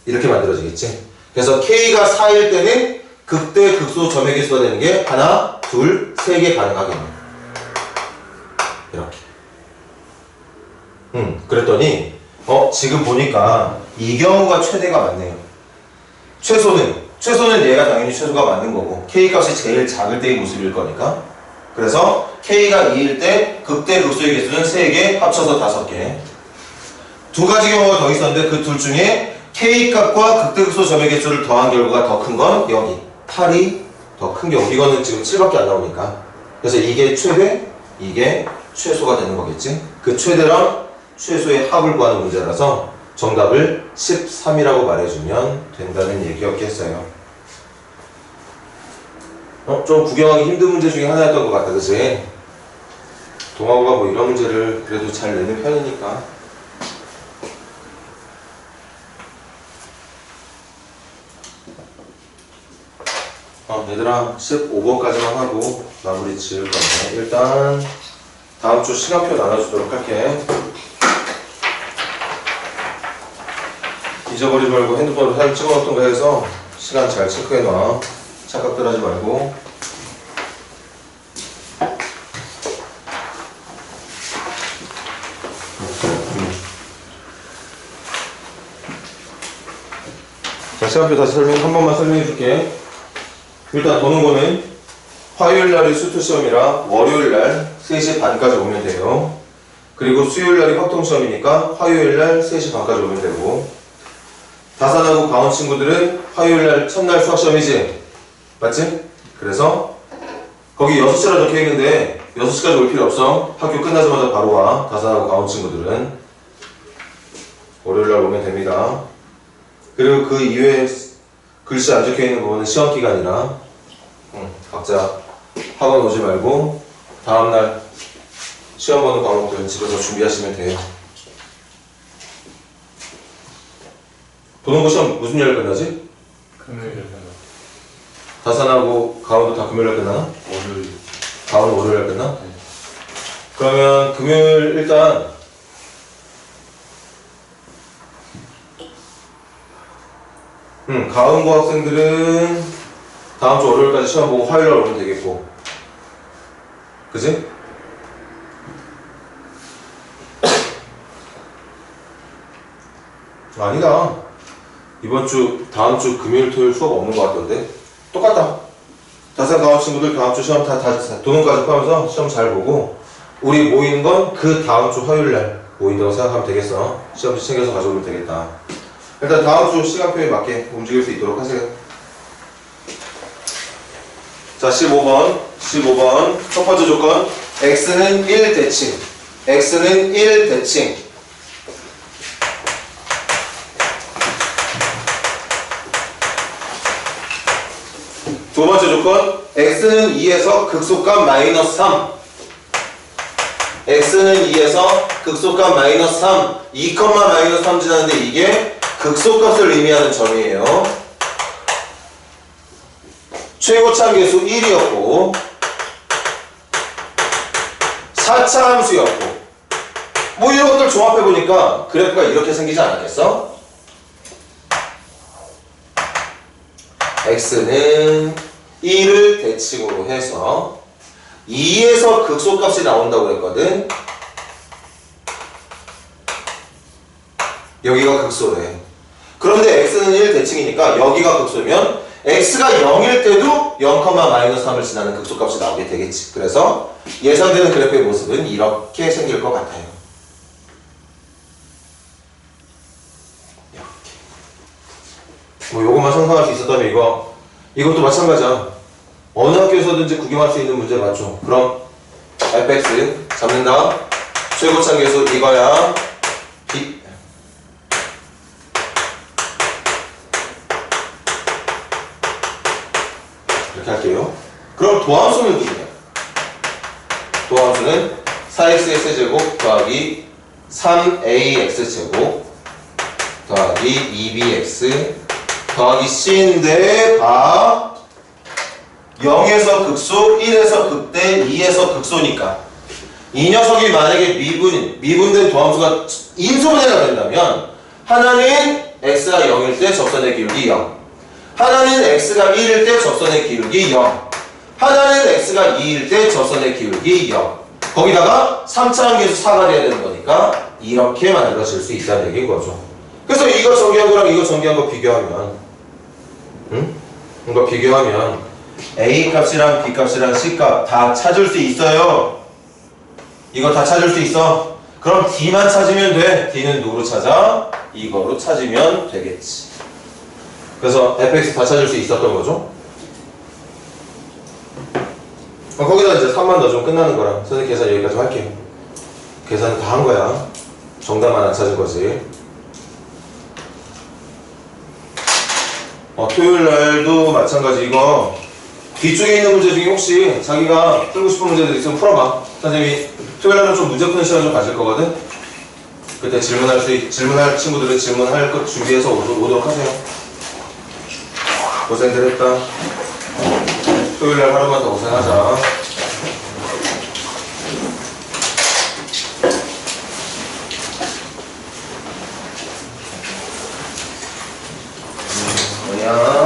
이렇게 만들어지겠지. 그래서 K가 4일 때는 극대 극소 점의 개수가 되는 게 하나, 둘, 세 개 가능하겠네. 이렇게. 그랬더니 지금 보니까 이 경우가 최대가 맞네요. 최소는 얘가 당연히 최소가 맞는 거고 K값이 제일 작을 때의 모습일 거니까. 그래서 K가 2일 때 극대 극소의 개수는 3개, 합쳐서 5개. 두 가지 경우가 더 있었는데 그 둘 중에 K값과 극대 극소 점의 개수를 더한 결과가 더 큰 건 여기 8이 더 큰 경우. 이거는 지금 7밖에 안 나오니까. 그래서 이게 최대, 이게 최소가 되는 거겠지. 그 최대랑 최소의 합을 구하는 문제라서 정답을 13이라고 말해주면 된다는 얘기였겠어요. 좀 구경하기 힘든 문제 중에 하나였던 것 같아, 그치? 동아고가 뭐 이런 문제를 그래도 잘 내는 편이니까. 얘들아 15번까지만 하고 마무리 지을 건데 일단 다음 주 시간표 나눠주도록 할게. 잊어버리지 말고 핸드폰으로 사진 찍어놓던 거 해서 시간 잘 체크해놔. 착각들 하지 말고. 자, 시간표 다시 한 번만 설명해 줄게. 일단 도는 거는 화요일 날이 수투 시험이라 월요일 날 3시 반까지 오면 돼요. 그리고 수요일 날이 확통 시험이니까 화요일 날 3시 반까지 오면 되고, 다산하고 강원 친구들은 화요일 날 첫날 수학 시험이지? 맞지? 그래서 거기 6시라 적혀 있는데 6시까지 올 필요 없어. 학교 끝나자마자 바로 와. 다산하고 강원 친구들은 월요일 날 오면 됩니다. 그리고 그 이외에 글씨 안 적혀 있는 부분은 시험 기간이라 각자 학원 오지 말고 다음날 시험 보는 과목들은 집에서 준비하시면 돼요. 도농고 시험 무슨 요일 끝나지? 금요일에 가요. 다산하고 강원도 다 금요일에 끝나나? 월요일. 강원도 월요일에 끝나? 네. 그러면 금요일 일단 가은고 학생들은 다음 주 월요일까지 시험 보고 화요일 날 오면 되겠고, 그지? 아니다. 이번 주, 다음 주 금요일, 토요일 수업 없는 것 같던데? 똑같다. 다산 강원 친구들 다음 주 시험 다 도농까지 포함해서 시험 잘 보고, 우리 모이는 건 그 다음 주 화요일 날 모인다고 생각하면 되겠어. 시험지 챙겨서 가져오면 되겠다. 일단 다음 주 시간표에 맞게 움직일 수 있도록 하세요. 자, 15번. 첫 번째 조건. x는 1대칭. x는 1대칭. 두 번째 조건. x는 2에서 극소값 마이너스 3. x는 2에서 극소값 마이너스 3. 2, 마이너스 3 지나는데 이게 극소값을 의미하는 점이에요. 최고차함계수 1이었고 4차 함수였고, 뭐 이런 것들 종합해보니까 그래프가 이렇게 생기지 않았겠어? x는 1을 대칭으로 해서 2에서 극소값이 나온다고 그랬거든. 여기가 극소래. 그런데 x는 1 대칭이니까 여기가 극소면 x가 0일 때도 0, 마이너스 3을 지나는 극소값이 나오게 되겠지. 그래서 예상되는 그래프의 모습은 이렇게 생길 것 같아요. 이렇게. 뭐 요것만 상상할 수 있었다면 이것도 마찬가지야. 어느 학교에서든지 구경할 수 있는 문제 맞죠? 그럼 fx 잡는다. 최고차함계수 이거야. 이렇게 할게요. 그럼 도함수는 누구냐? 도함수는 4xx제곱 더하기 3ax제곱 더하기 2bx 더하기 c인데 봐. 0에서 극소, 1에서 극대, 2에서 극소니까 이 녀석이 만약에 미분된 도함수가 인수분해가 된다면 하나는 x가 0일 때 접선의 기울기 0, 하나는 x가 1일 때 접선의 기울기 0, 하나는 x가 2일 때 접선의 기울기 0. 거기다가 3차 함계수 4가 돼야 되는 거니까 이렇게 만들어질 수 있다는 얘기인 거죠. 그래서 이거 전개한 거랑 이거 전개한 거 비교하면, 이거 비교하면 a 값이랑 b 값이랑 c 값 다 찾을 수 있어요. 이거 다 찾을 수 있어. 그럼 d만 찾으면 돼. d는 누구로 찾아? 이거로 찾으면 되겠지. 그래서 fx 다 찾을 수 있었던 거죠. 거기다 이제 3만 더 좀 끝나는 거라 선생님 계산 여기까지 할게요. 계산 다 한 거야. 정답만 안 찾은 거지. 토요일 날도 마찬가지. 이거 뒤쪽에 있는 문제 중에 혹시 자기가 풀고 싶은 문제들 있으면 풀어봐. 선생님이 토요일 날은 좀 문제 푸는 시간 좀 가질 거거든. 그때 질문할 친구들은 질문할 것 준비해서 오도록 하세요. 고생들 했다. 토요일 날 하루만 더 고생하자. 뭐야?